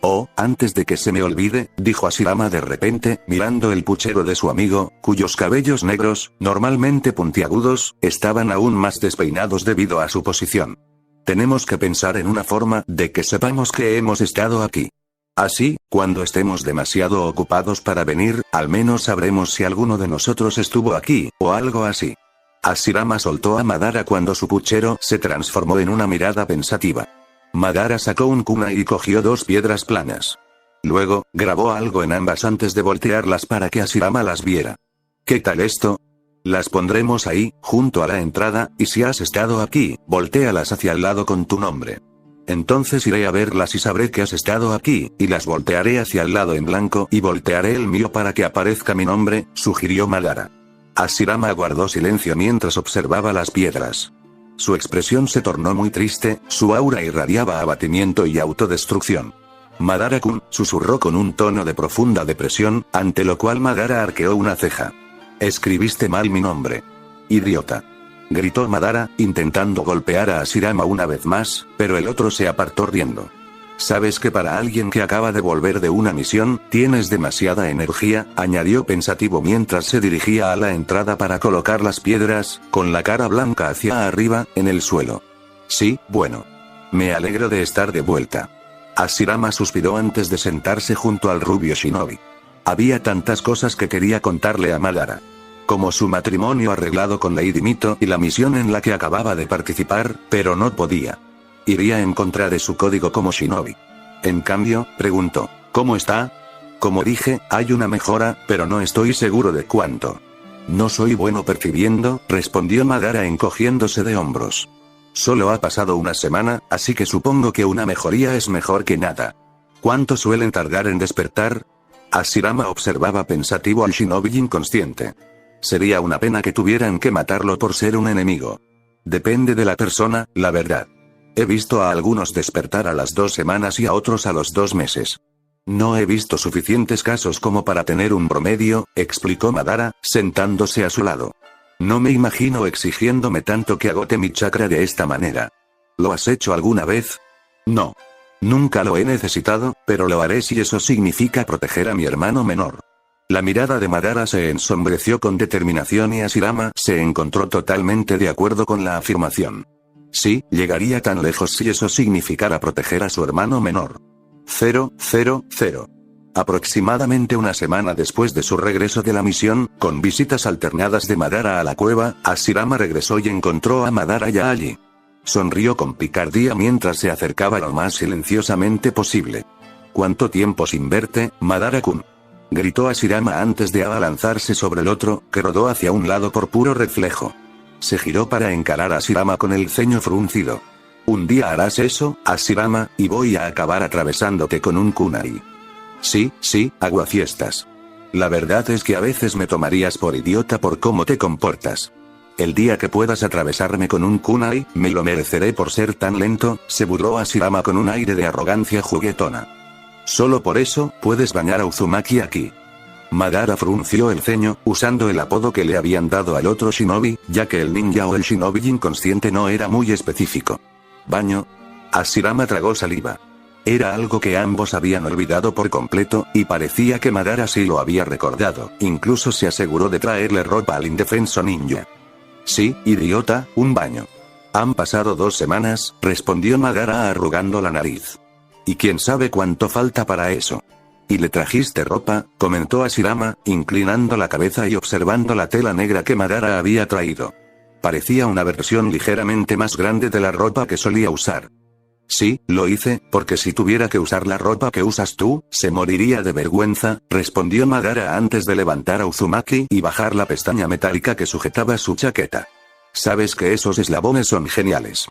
Oh, antes de que se me olvide, dijo Hashirama de repente, mirando el puchero de su amigo, cuyos cabellos negros, normalmente puntiagudos, estaban aún más despeinados debido a su posición. Tenemos que pensar en una forma de que sepamos que hemos estado aquí. Así, cuando estemos demasiado ocupados para venir, al menos sabremos si alguno de nosotros estuvo aquí, o algo así. Hashirama soltó a Madara cuando su puchero se transformó en una mirada pensativa. Madara sacó un kunai y cogió 2 piedras planas. Luego, grabó algo en ambas antes de voltearlas para que Hashirama las viera. ¿Qué tal esto? Las pondremos ahí, junto a la entrada, y si has estado aquí, voltéalas hacia el lado con tu nombre. Entonces iré a verlas y sabré que has estado aquí, y las voltearé hacia el lado en blanco y voltearé el mío para que aparezca mi nombre, sugirió Madara. Hashirama guardó silencio mientras observaba las piedras. Su expresión se tornó muy triste, su aura irradiaba abatimiento y autodestrucción. Madara-kun, susurró con un tono de profunda depresión, ante lo cual Madara arqueó una ceja. Escribiste mal mi nombre. Idiota. Gritó Madara, intentando golpear a Hashirama una vez más, pero el otro se apartó riendo. Sabes que para alguien que acaba de volver de una misión, tienes demasiada energía, añadió pensativo mientras se dirigía a la entrada para colocar las piedras, con la cara blanca hacia arriba, en el suelo. Sí, bueno. Me alegro de estar de vuelta. Hashirama suspiró antes de sentarse junto al rubio shinobi. Había tantas cosas que quería contarle a Madara. Como su matrimonio arreglado con Lady Mito y la misión en la que acababa de participar, pero no podía. Iría en contra de su código como shinobi. En cambio, preguntó, ¿cómo está? Como dije, hay una mejora, pero no estoy seguro de cuánto. No soy bueno percibiendo, respondió Madara encogiéndose de hombros. Solo ha pasado una semana, así que supongo que una mejoría es mejor que nada. ¿Cuánto suelen tardar en despertar? Hashirama observaba pensativo al shinobi inconsciente. Sería una pena que tuvieran que matarlo por ser un enemigo. Depende de la persona, la verdad. He visto a algunos despertar a las 2 semanas y a otros a los 2 meses. No he visto suficientes casos como para tener un promedio, explicó Madara, sentándose a su lado. No me imagino exigiéndome tanto que agote mi chakra de esta manera. ¿Lo has hecho alguna vez? No. Nunca lo he necesitado, pero lo haré si eso significa proteger a mi hermano menor. La mirada de Madara se ensombreció con determinación y Hashirama se encontró totalmente de acuerdo con la afirmación. Sí, llegaría tan lejos si eso significara proteger a su hermano menor. 000. Aproximadamente una semana después de su regreso de la misión, con visitas alternadas de Madara a la cueva, Hashirama regresó y encontró a Madara ya allí. Sonrió con picardía mientras se acercaba lo más silenciosamente posible. ¿Cuánto tiempo sin verte, Madara-kun? Gritó Hashirama antes de abalanzarse sobre el otro, que rodó hacia un lado por puro reflejo. Se giró para encarar a Hashirama con el ceño fruncido. Un día harás eso, Hashirama, y voy a acabar atravesándote con un kunai. Sí, aguafiestas. La verdad es que a veces me tomarías por idiota por cómo te comportas. El día que puedas atravesarme con un kunai, me lo mereceré por ser tan lento, se burló Hashirama con un aire de arrogancia juguetona. Solo por eso, puedes bañar a Uzumaki aquí. Madara frunció el ceño, usando el apodo que le habían dado al otro shinobi, ya que el ninja o el shinobi inconsciente no era muy específico. ¿Baño? Hashirama tragó saliva. Era algo que ambos habían olvidado por completo, y parecía que Madara sí lo había recordado, incluso se aseguró de traerle ropa al indefenso ninja. Sí, idiota, un baño. Han pasado 2 semanas, respondió Madara arrugando la nariz. Y quién sabe cuánto falta para eso. ¿Y le trajiste ropa?, comentó Hashirama, inclinando la cabeza y observando la tela negra que Madara había traído. Parecía una versión ligeramente más grande de la ropa que solía usar. Sí, lo hice, porque si tuviera que usar la ropa que usas tú, se moriría de vergüenza, respondió Madara antes de levantar a Uzumaki y bajar la pestaña metálica que sujetaba su chaqueta. Sabes que esos eslabones son geniales.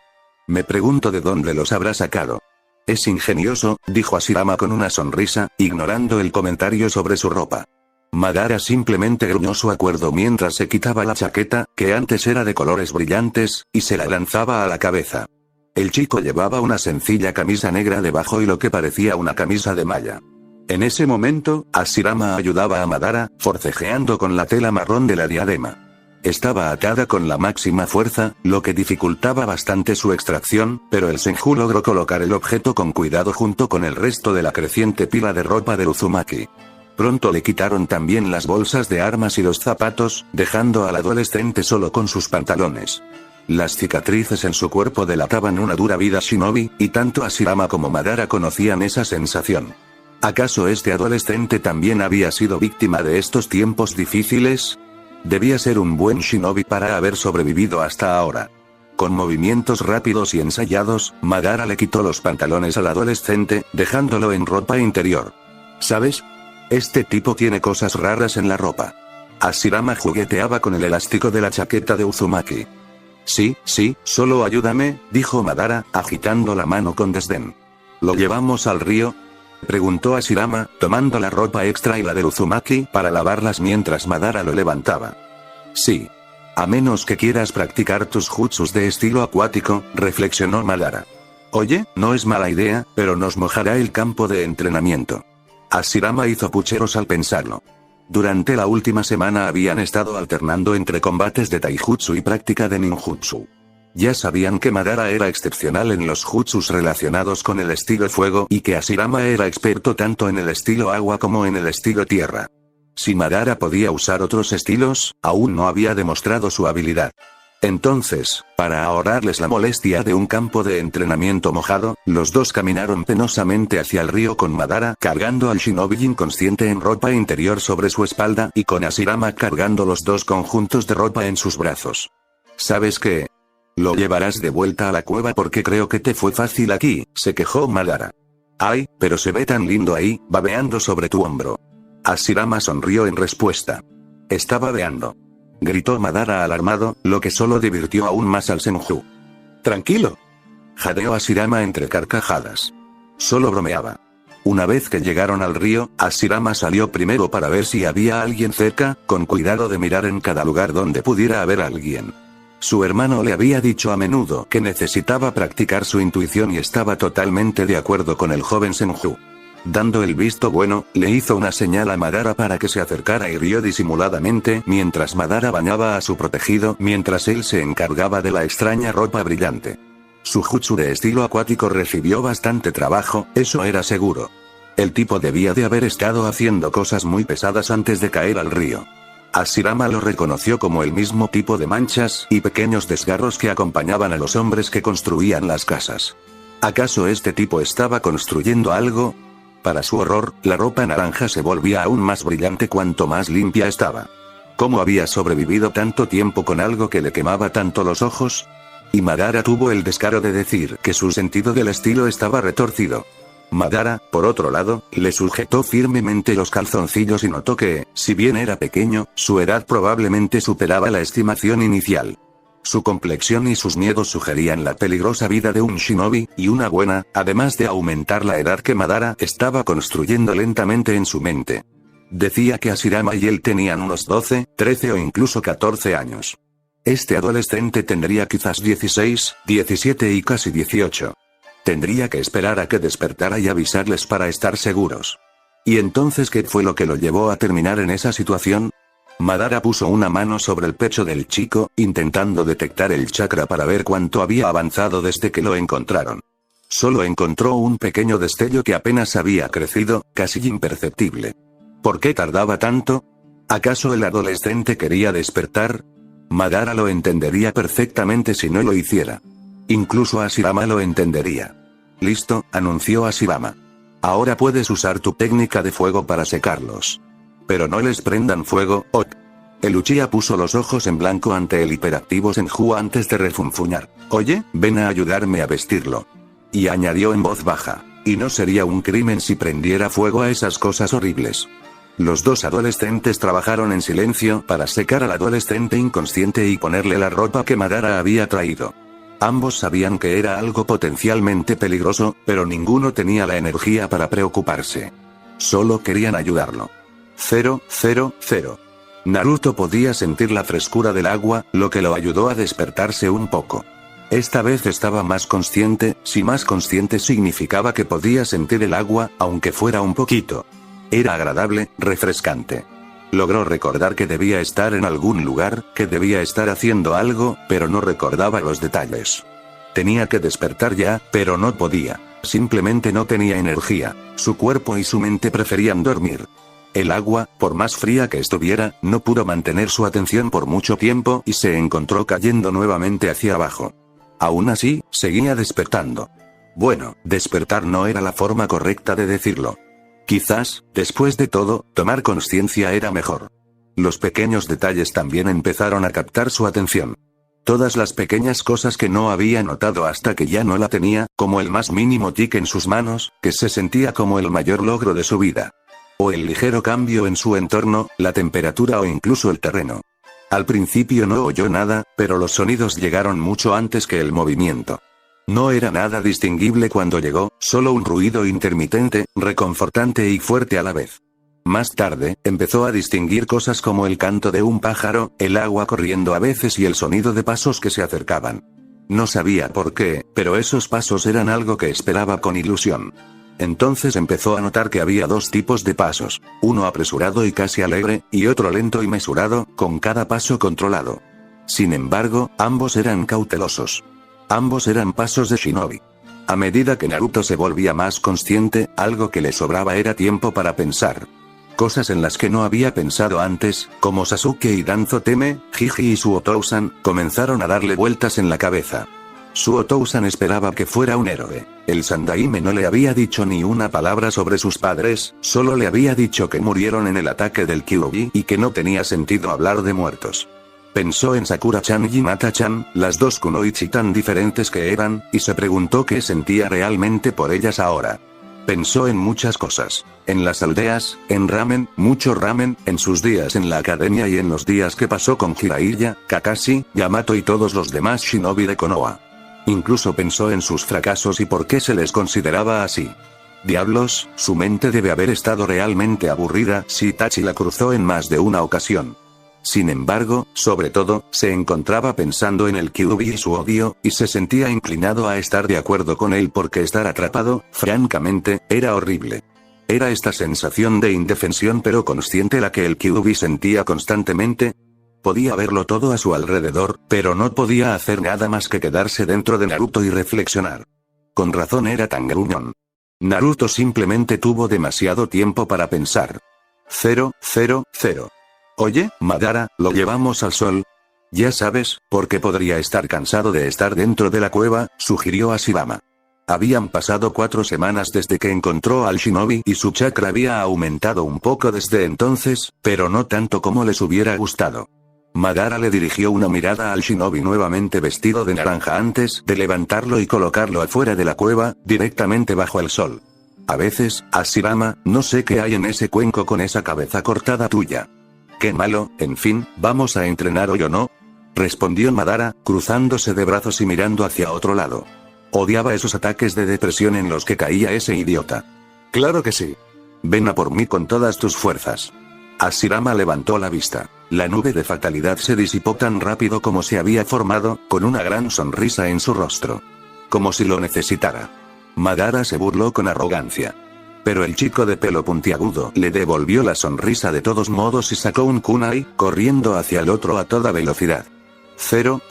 Me pregunto de dónde los habrá sacado. Es ingenioso, dijo Hashirama con una sonrisa, ignorando el comentario sobre su ropa. Madara simplemente gruñó su acuerdo mientras se quitaba la chaqueta, que antes era de colores brillantes, y se la lanzaba a la cabeza. El chico llevaba una sencilla camisa negra debajo y lo que parecía una camisa de malla. En ese momento, Hashirama ayudaba a Madara, forcejeando con la tela marrón de la diadema. Estaba atada con la máxima fuerza, lo que dificultaba bastante su extracción, pero el Senju logró colocar el objeto con cuidado junto con el resto de la creciente pila de ropa de Uzumaki. Pronto le quitaron también las bolsas de armas y los zapatos, dejando al adolescente solo con sus pantalones. Las cicatrices en su cuerpo delataban una dura vida shinobi, y tanto Hashirama como Madara conocían esa sensación. ¿Acaso este adolescente también había sido víctima de estos tiempos difíciles? Debía ser un buen shinobi para haber sobrevivido hasta ahora. Con movimientos rápidos y ensayados, Madara le quitó los pantalones al adolescente, dejándolo en ropa interior. ¿Sabes? Este tipo tiene cosas raras en la ropa. Hashirama jugueteaba con el elástico de la chaqueta de Uzumaki. Sí, solo ayúdame, dijo Madara, agitando la mano con desdén. ¿Lo llevamos al río?, preguntó Hashirama, tomando la ropa extra y la de Uzumaki para lavarlas mientras Madara lo levantaba. Sí. A menos que quieras practicar tus jutsus de estilo acuático, reflexionó Madara. Oye, no es mala idea, pero nos mojará el campo de entrenamiento. Hashirama hizo pucheros al pensarlo. Durante la última semana habían estado alternando entre combates de taijutsu y práctica de ninjutsu. Ya sabían que Madara era excepcional en los jutsus relacionados con el estilo fuego y que Hashirama era experto tanto en el estilo agua como en el estilo tierra. Si Madara podía usar otros estilos, aún no había demostrado su habilidad. Entonces, para ahorrarles la molestia de un campo de entrenamiento mojado, los dos caminaron penosamente hacia el río con Madara cargando al shinobi inconsciente en ropa interior sobre su espalda y con Hashirama cargando los dos conjuntos de ropa en sus brazos. ¿Sabes qué? Lo llevarás de vuelta a la cueva porque creo que te fue fácil aquí, se quejó Madara. Ay, pero se ve tan lindo ahí, babeando sobre tu hombro. Hashirama sonrió en respuesta. Está babeando, gritó Madara alarmado, lo que solo divirtió aún más al Senju. Tranquilo, jadeó Hashirama entre carcajadas. Solo bromeaba. Una vez que llegaron al río, Hashirama salió primero para ver si había alguien cerca, con cuidado de mirar en cada lugar donde pudiera haber alguien. Su hermano le había dicho a menudo que necesitaba practicar su intuición y estaba totalmente de acuerdo con el joven Senju. Dando el visto bueno, le hizo una señal a Madara para que se acercara y rió disimuladamente mientras Madara bañaba a su protegido mientras él se encargaba de la extraña ropa brillante. Su jutsu de estilo acuático recibió bastante trabajo, eso era seguro. El tipo debía de haber estado haciendo cosas muy pesadas antes de caer al río. Hashirama lo reconoció como el mismo tipo de manchas y pequeños desgarros que acompañaban a los hombres que construían las casas. ¿Acaso este tipo estaba construyendo algo? Para su horror, la ropa naranja se volvía aún más brillante cuanto más limpia estaba. ¿Cómo había sobrevivido tanto tiempo con algo que le quemaba tanto los ojos? Y Madara tuvo el descaro de decir que su sentido del estilo estaba retorcido. Madara, por otro lado, le sujetó firmemente los calzoncillos y notó que, si bien era pequeño, su edad probablemente superaba la estimación inicial. Su complexión y sus miedos sugerían la peligrosa vida de un shinobi, y una buena, además de aumentar la edad que Madara estaba construyendo lentamente en su mente. Decía que Hashirama y él tenían unos 12, 13 o incluso 14 años. Este adolescente tendría quizás 16, 17 y casi 18. Tendría que esperar a que despertara y avisarles para estar seguros. ¿Y entonces qué fue lo que lo llevó a terminar en esa situación? Madara puso una mano sobre el pecho del chico, intentando detectar el chakra para ver cuánto había avanzado desde que lo encontraron. Solo encontró un pequeño destello que apenas había crecido, casi imperceptible. ¿Por qué tardaba tanto? ¿Acaso el adolescente quería despertar? Madara lo entendería perfectamente si no lo hiciera. Incluso Hashirama lo entendería. Listo, anunció Hashirama. Ahora puedes usar tu técnica de fuego para secarlos. Pero no les prendan fuego, ok. El Uchiha puso los ojos en blanco ante el hiperactivo Senju antes de refunfuñar. Oye, ven a ayudarme a vestirlo. Y añadió en voz baja. Y no sería un crimen si prendiera fuego a esas cosas horribles. Los dos adolescentes trabajaron en silencio para secar al adolescente inconsciente y ponerle la ropa que Madara había traído. Ambos sabían que era algo potencialmente peligroso, pero ninguno tenía la energía para preocuparse. Solo querían ayudarlo. 0. Naruto podía sentir la frescura del agua, lo que lo ayudó a despertarse un poco. Esta vez estaba más consciente, si más consciente significaba que podía sentir el agua, aunque fuera un poquito. Era agradable, refrescante. Logró recordar que debía estar en algún lugar, que debía estar haciendo algo, pero no recordaba los detalles. Tenía que despertar ya, pero no podía. Simplemente no tenía energía. Su cuerpo y su mente preferían dormir. El agua, por más fría que estuviera, no pudo mantener su atención por mucho tiempo y se encontró cayendo nuevamente hacia abajo. Aún así, seguía despertando. Bueno, despertar no era la forma correcta de decirlo. Quizás, después de todo, tomar conciencia era mejor. Los pequeños detalles también empezaron a captar su atención. Todas las pequeñas cosas que no había notado hasta que ya no la tenía, como el más mínimo tic en sus manos, que se sentía como el mayor logro de su vida. O el ligero cambio en su entorno, la temperatura o incluso el terreno. Al principio no oyó nada, pero los sonidos llegaron mucho antes que el movimiento. No era nada distinguible cuando llegó, solo un ruido intermitente, reconfortante y fuerte a la vez. Más tarde, empezó a distinguir cosas como el canto de un pájaro, el agua corriendo a veces y el sonido de pasos que se acercaban. No sabía por qué, pero esos pasos eran algo que esperaba con ilusión. Entonces empezó a notar que había dos tipos de pasos, uno apresurado y casi alegre, y otro lento y mesurado, con cada paso controlado. Sin embargo, ambos eran cautelosos. Ambos eran pasos de shinobi. A medida que Naruto se volvía más consciente, algo que le sobraba era tiempo para pensar. Cosas en las que no había pensado antes, como Sasuke y Danzo Teme, Jiji y Suotousan, comenzaron a darle vueltas en la cabeza. Suotousan esperaba que fuera un héroe. El Sandaime no le había dicho ni una palabra sobre sus padres, solo le había dicho que murieron en el ataque del Kyuubi y que no tenía sentido hablar de muertos. Pensó en Sakura-chan y Hinata-chan, las dos kunoichi tan diferentes que eran, y se preguntó qué sentía realmente por ellas ahora. Pensó en muchas cosas. En las aldeas, en ramen, mucho ramen, en sus días en la academia y en los días que pasó con Jiraiya, Kakashi, Yamato y todos los demás shinobi de Konoha. Incluso pensó en sus fracasos y por qué se les consideraba así. Diablos, su mente debe haber estado realmente aburrida si Itachi la cruzó en más de una ocasión. Sin embargo, sobre todo, se encontraba pensando en el Kyuubi y su odio, y se sentía inclinado a estar de acuerdo con él porque estar atrapado, francamente, era horrible. Era esta sensación de indefensión pero consciente la que el Kyuubi sentía constantemente. Podía verlo todo a su alrededor, pero no podía hacer nada más que quedarse dentro de Naruto y reflexionar. Con razón era tan gruñón. Naruto simplemente tuvo demasiado tiempo para pensar. 0. Oye, Madara, ¿lo llevamos al sol? Ya sabes, porque podría estar cansado de estar dentro de la cueva, sugirió Ashirama. Habían pasado 4 semanas desde que encontró al shinobi y su chakra había aumentado un poco desde entonces, pero no tanto como les hubiera gustado. Madara le dirigió una mirada al shinobi nuevamente vestido de naranja antes de levantarlo y colocarlo afuera de la cueva, directamente bajo el sol. A veces, Ashirama, no sé qué hay en ese cuenco con esa cabeza cortada tuya. Qué malo, en fin, ¿vamos a entrenar hoy o no? Respondió Madara, cruzándose de brazos y mirando hacia otro lado. Odiaba esos ataques de depresión en los que caía ese idiota. Claro que sí. Ven a por mí con todas tus fuerzas. Ashirama levantó la vista. La nube de fatalidad se disipó tan rápido como se había formado, con una gran sonrisa en su rostro. Como si lo necesitara. Madara se burló con arrogancia. Pero el chico de pelo puntiagudo le devolvió la sonrisa de todos modos y sacó un kunai, corriendo hacia el otro a toda velocidad. 0.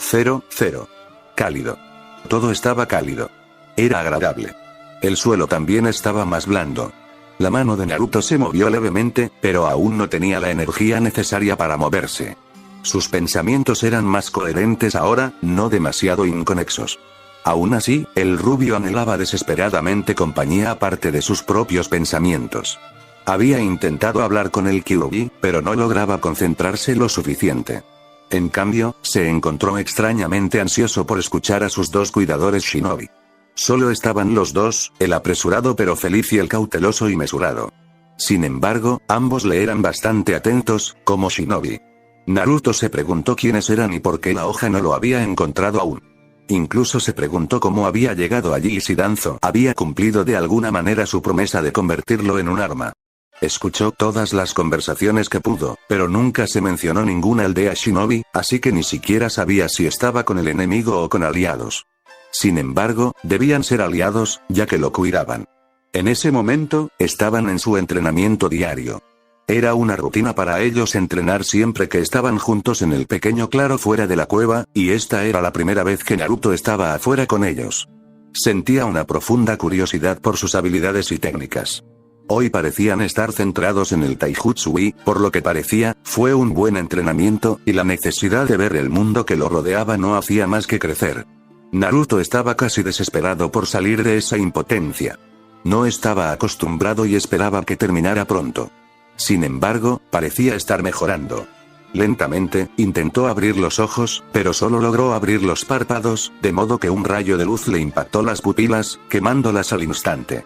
Cálido. Todo estaba cálido. Era agradable. El suelo también estaba más blando. La mano de Naruto se movió levemente, pero aún no tenía la energía necesaria para moverse. Sus pensamientos eran más coherentes ahora, no demasiado inconexos. Aún así, el rubio anhelaba desesperadamente compañía aparte de sus propios pensamientos. Había intentado hablar con el Kyuubi, pero no lograba concentrarse lo suficiente. En cambio, se encontró extrañamente ansioso por escuchar a sus dos cuidadores shinobi. Solo estaban los dos, el apresurado pero feliz y el cauteloso y mesurado. Sin embargo, ambos le eran bastante atentos, como shinobi. Naruto se preguntó quiénes eran y por qué la hoja no lo había encontrado aún. Incluso se preguntó cómo había llegado allí y si Danzo había cumplido de alguna manera su promesa de convertirlo en un arma. Escuchó todas las conversaciones que pudo, pero nunca se mencionó ninguna aldea shinobi, así que ni siquiera sabía si estaba con el enemigo o con aliados. Sin embargo, debían ser aliados, ya que lo cuidaban. En ese momento, estaban en su entrenamiento diario. Era una rutina para ellos entrenar siempre que estaban juntos en el pequeño claro fuera de la cueva, y esta era la primera vez que Naruto estaba afuera con ellos. Sentía una profunda curiosidad por sus habilidades y técnicas. Hoy parecían estar centrados en el taijutsu y, por lo que parecía, fue un buen entrenamiento, y la necesidad de ver el mundo que lo rodeaba no hacía más que crecer. Naruto estaba casi desesperado por salir de esa impotencia. No estaba acostumbrado y esperaba que terminara pronto. Sin embargo, parecía estar mejorando. Lentamente, intentó abrir los ojos, pero solo logró abrir los párpados, de modo que un rayo de luz le impactó las pupilas, quemándolas al instante.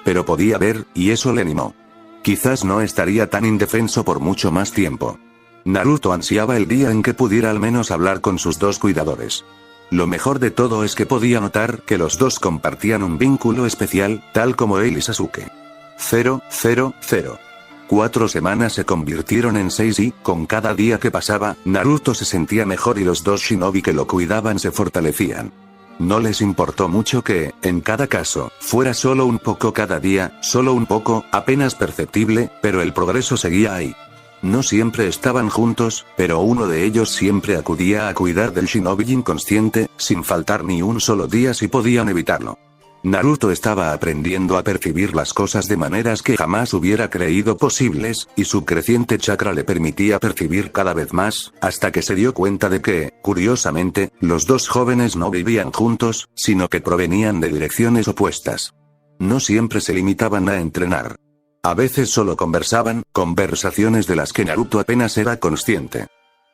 Pero podía ver, y eso le animó. Quizás no estaría tan indefenso por mucho más tiempo. Naruto ansiaba el día en que pudiera al menos hablar con sus dos cuidadores. Lo mejor de todo es que podía notar que los dos compartían un vínculo especial, tal como él y Sasuke. 0. 4 semanas se convirtieron en 6 y, con cada día que pasaba, Naruto se sentía mejor y los dos shinobi que lo cuidaban se fortalecían. No les importó mucho que, en cada caso, fuera solo un poco cada día, solo un poco, apenas perceptible, pero el progreso seguía ahí. No siempre estaban juntos, pero uno de ellos siempre acudía a cuidar del shinobi inconsciente, sin faltar ni un solo día si podían evitarlo. Naruto estaba aprendiendo a percibir las cosas de maneras que jamás hubiera creído posibles, y su creciente chakra le permitía percibir cada vez más, hasta que se dio cuenta de que, curiosamente, los dos jóvenes no vivían juntos, sino que provenían de direcciones opuestas. No siempre se limitaban a entrenar. A veces solo conversaban, conversaciones de las que Naruto apenas era consciente.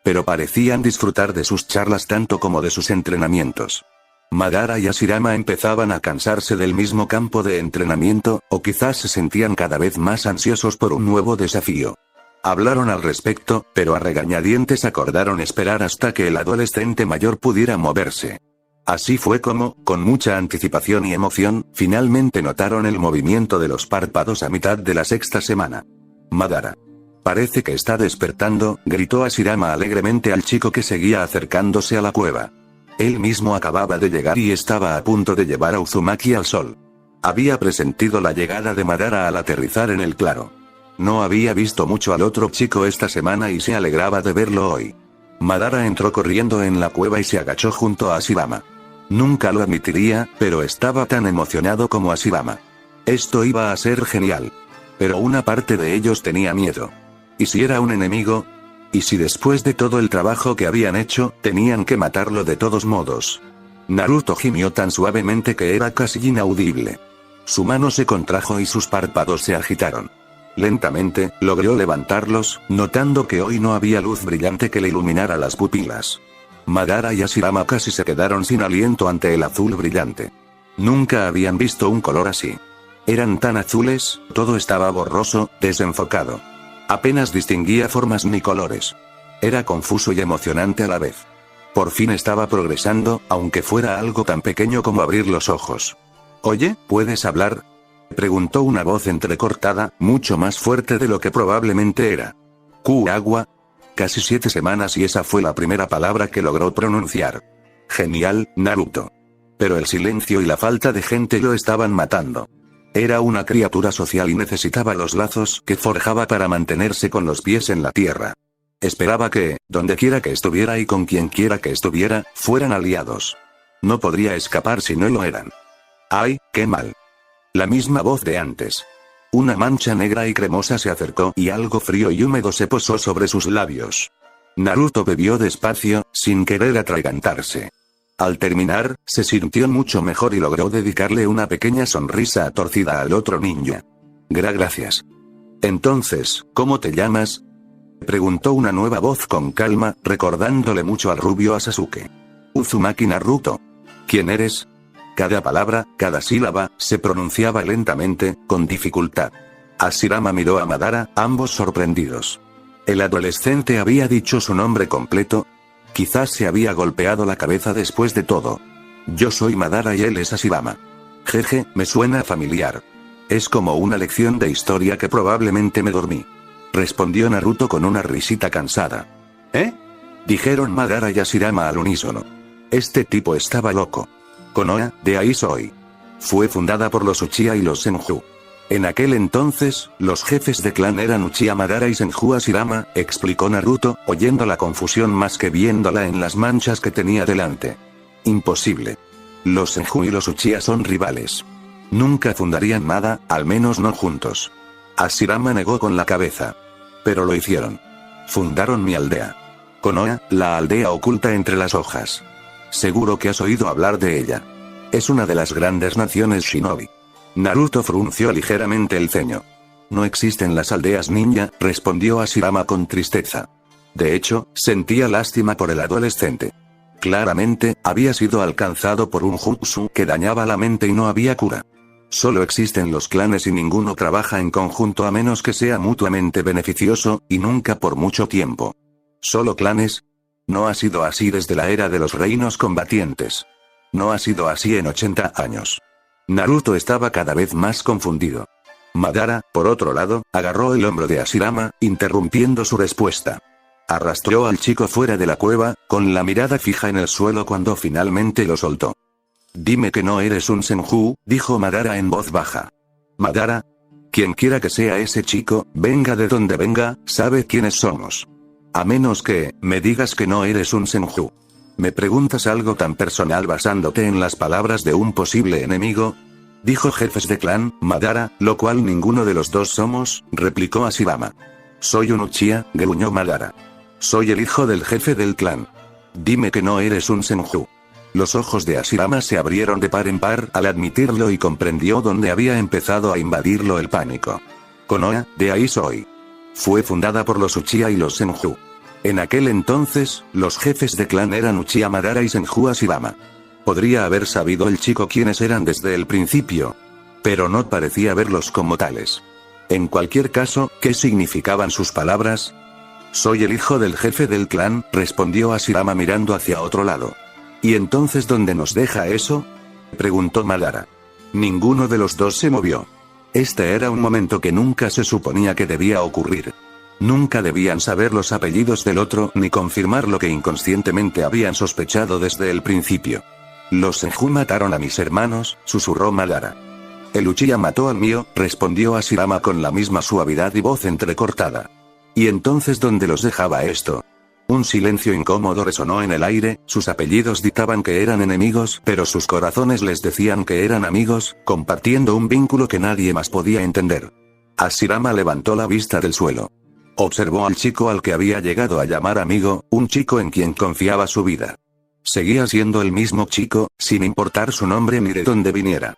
Pero parecían disfrutar de sus charlas tanto como de sus entrenamientos. Madara y Hashirama empezaban a cansarse del mismo campo de entrenamiento, o quizás se sentían cada vez más ansiosos por un nuevo desafío. Hablaron al respecto, pero a regañadientes acordaron esperar hasta que el adolescente mayor pudiera moverse. Así fue como, con mucha anticipación y emoción, finalmente notaron el movimiento de los párpados a mitad de la sexta semana. Madara. Parece que está despertando, gritó Hashirama alegremente al chico que seguía acercándose a la cueva. Él mismo acababa de llegar y estaba a punto de llevar a Uzumaki al sol. Había presentido la llegada de Madara al aterrizar en el claro. No había visto mucho al otro chico esta semana y se alegraba de verlo hoy. Madara entró corriendo en la cueva y se agachó junto a Hashirama. Nunca lo admitiría, pero estaba tan emocionado como Hashirama. Esto iba a ser genial. Pero una parte de ellos tenía miedo. ¿Y si era un enemigo? ¿Y si después de todo el trabajo que habían hecho, tenían que matarlo de todos modos? Naruto gimió tan suavemente que era casi inaudible. Su mano se contrajo y sus párpados se agitaron. Lentamente, logró levantarlos, notando que hoy no había luz brillante que le iluminara las pupilas. Madara y Hashirama casi se quedaron sin aliento ante el azul brillante. Nunca habían visto un color así. Eran tan azules, todo estaba borroso, desenfocado. Apenas distinguía formas ni colores. Era confuso y emocionante a la vez. Por fin estaba progresando, aunque fuera algo tan pequeño como abrir los ojos. «Oye, ¿puedes hablar?», preguntó una voz entrecortada, mucho más fuerte de lo que probablemente era. «Agua». Casi 7 semanas y esa fue la primera palabra que logró pronunciar. «Genial, Naruto». Pero el silencio y la falta de gente lo estaban matando. Era una criatura social y necesitaba los lazos que forjaba para mantenerse con los pies en la tierra. Esperaba que, donde quiera que estuviera y con quien quiera que estuviera, fueran aliados. No podría escapar si no lo eran. ¡Ay, qué mal! La misma voz de antes. Una mancha negra y cremosa se acercó y algo frío y húmedo se posó sobre sus labios. Naruto bebió despacio, sin querer atragantarse. Al terminar, se sintió mucho mejor y logró dedicarle una pequeña sonrisa torcida al otro ninja. Gracias. Entonces, ¿cómo te llamas?, preguntó una nueva voz con calma, recordándole mucho al rubio a Sasuke. Uzumaki Naruto. ¿Quién eres? Cada palabra, cada sílaba, se pronunciaba lentamente, con dificultad. Hashirama miró a Madara, ambos sorprendidos. El adolescente había dicho su nombre completo. Quizás se había golpeado la cabeza después de todo. Yo soy Madara y él es Hashirama. Jeje, me suena familiar. Es como una lección de historia que probablemente me dormí. Respondió Naruto con una risita cansada. ¿Eh? Dijeron Madara y Hashirama al unísono. Este tipo estaba loco. Konoha, de ahí soy. Fue fundada por los Uchiha y los Senju. En aquel entonces, los jefes de clan eran Uchiha Madara y Senju Hashirama, explicó Naruto, oyendo la confusión más que viéndola en las manchas que tenía delante. Imposible. Los Senju y los Uchiha son rivales. Nunca fundarían nada, al menos no juntos. Hashirama negó con la cabeza. Pero lo hicieron. Fundaron mi aldea. Konoha, la aldea oculta entre las hojas. Seguro que has oído hablar de ella. Es una de las grandes naciones shinobi. Naruto frunció ligeramente el ceño. No existen las aldeas ninja, respondió Hashirama con tristeza. De hecho, sentía lástima por el adolescente. Claramente, había sido alcanzado por un jutsu que dañaba la mente y no había cura. Solo existen los clanes y ninguno trabaja en conjunto a menos que sea mutuamente beneficioso, y nunca por mucho tiempo. ¿Solo clanes? No ha sido así desde la era de los reinos combatientes. No ha sido así en 80 años. Naruto estaba cada vez más confundido. Madara, por otro lado, agarró el hombro de Hashirama, interrumpiendo su respuesta. Arrastró al chico fuera de la cueva, con la mirada fija en el suelo cuando finalmente lo soltó. Dime que no eres un Senju, dijo Madara en voz baja. Madara. Quien quiera que sea ese chico, venga de donde venga, sabe quiénes somos. A menos que, me digas que no eres un Senju. ¿Me preguntas algo tan personal basándote en las palabras de un posible enemigo? Dijo jefes de clan, Madara, lo cual ninguno de los dos somos, replicó Hashirama. Soy un Uchiha, gruñó Madara. Soy el hijo del jefe del clan. Dime que no eres un Senju. Los ojos de Hashirama se abrieron de par en par al admitirlo y comprendió dónde había empezado a invadirlo el pánico. Konoha, de ahí soy. Fue fundada por los Uchiha y los Senju. En aquel entonces, los jefes de clan eran Uchiha Madara y Senju Hashirama. Podría haber sabido el chico quiénes eran desde el principio. Pero no parecía verlos como tales. En cualquier caso, ¿qué significaban sus palabras? Soy el hijo del jefe del clan, respondió Hashirama mirando hacia otro lado. ¿Y entonces dónde nos deja eso? Preguntó Madara. Ninguno de los dos se movió. Este era un momento que nunca se suponía que debía ocurrir. Nunca debían saber los apellidos del otro ni confirmar lo que inconscientemente habían sospechado desde el principio. Los Senju mataron a mis hermanos, susurró Madara. El Uchiha mató al mío, respondió Hashirama con la misma suavidad y voz entrecortada. ¿Y entonces dónde los dejaba esto? Un silencio incómodo resonó en el aire, sus apellidos dictaban que eran enemigos, pero sus corazones les decían que eran amigos, compartiendo un vínculo que nadie más podía entender. Hashirama levantó la vista del suelo. Observó al chico al que había llegado a llamar amigo, un chico en quien confiaba su vida. Seguía siendo el mismo chico, sin importar su nombre ni de dónde viniera.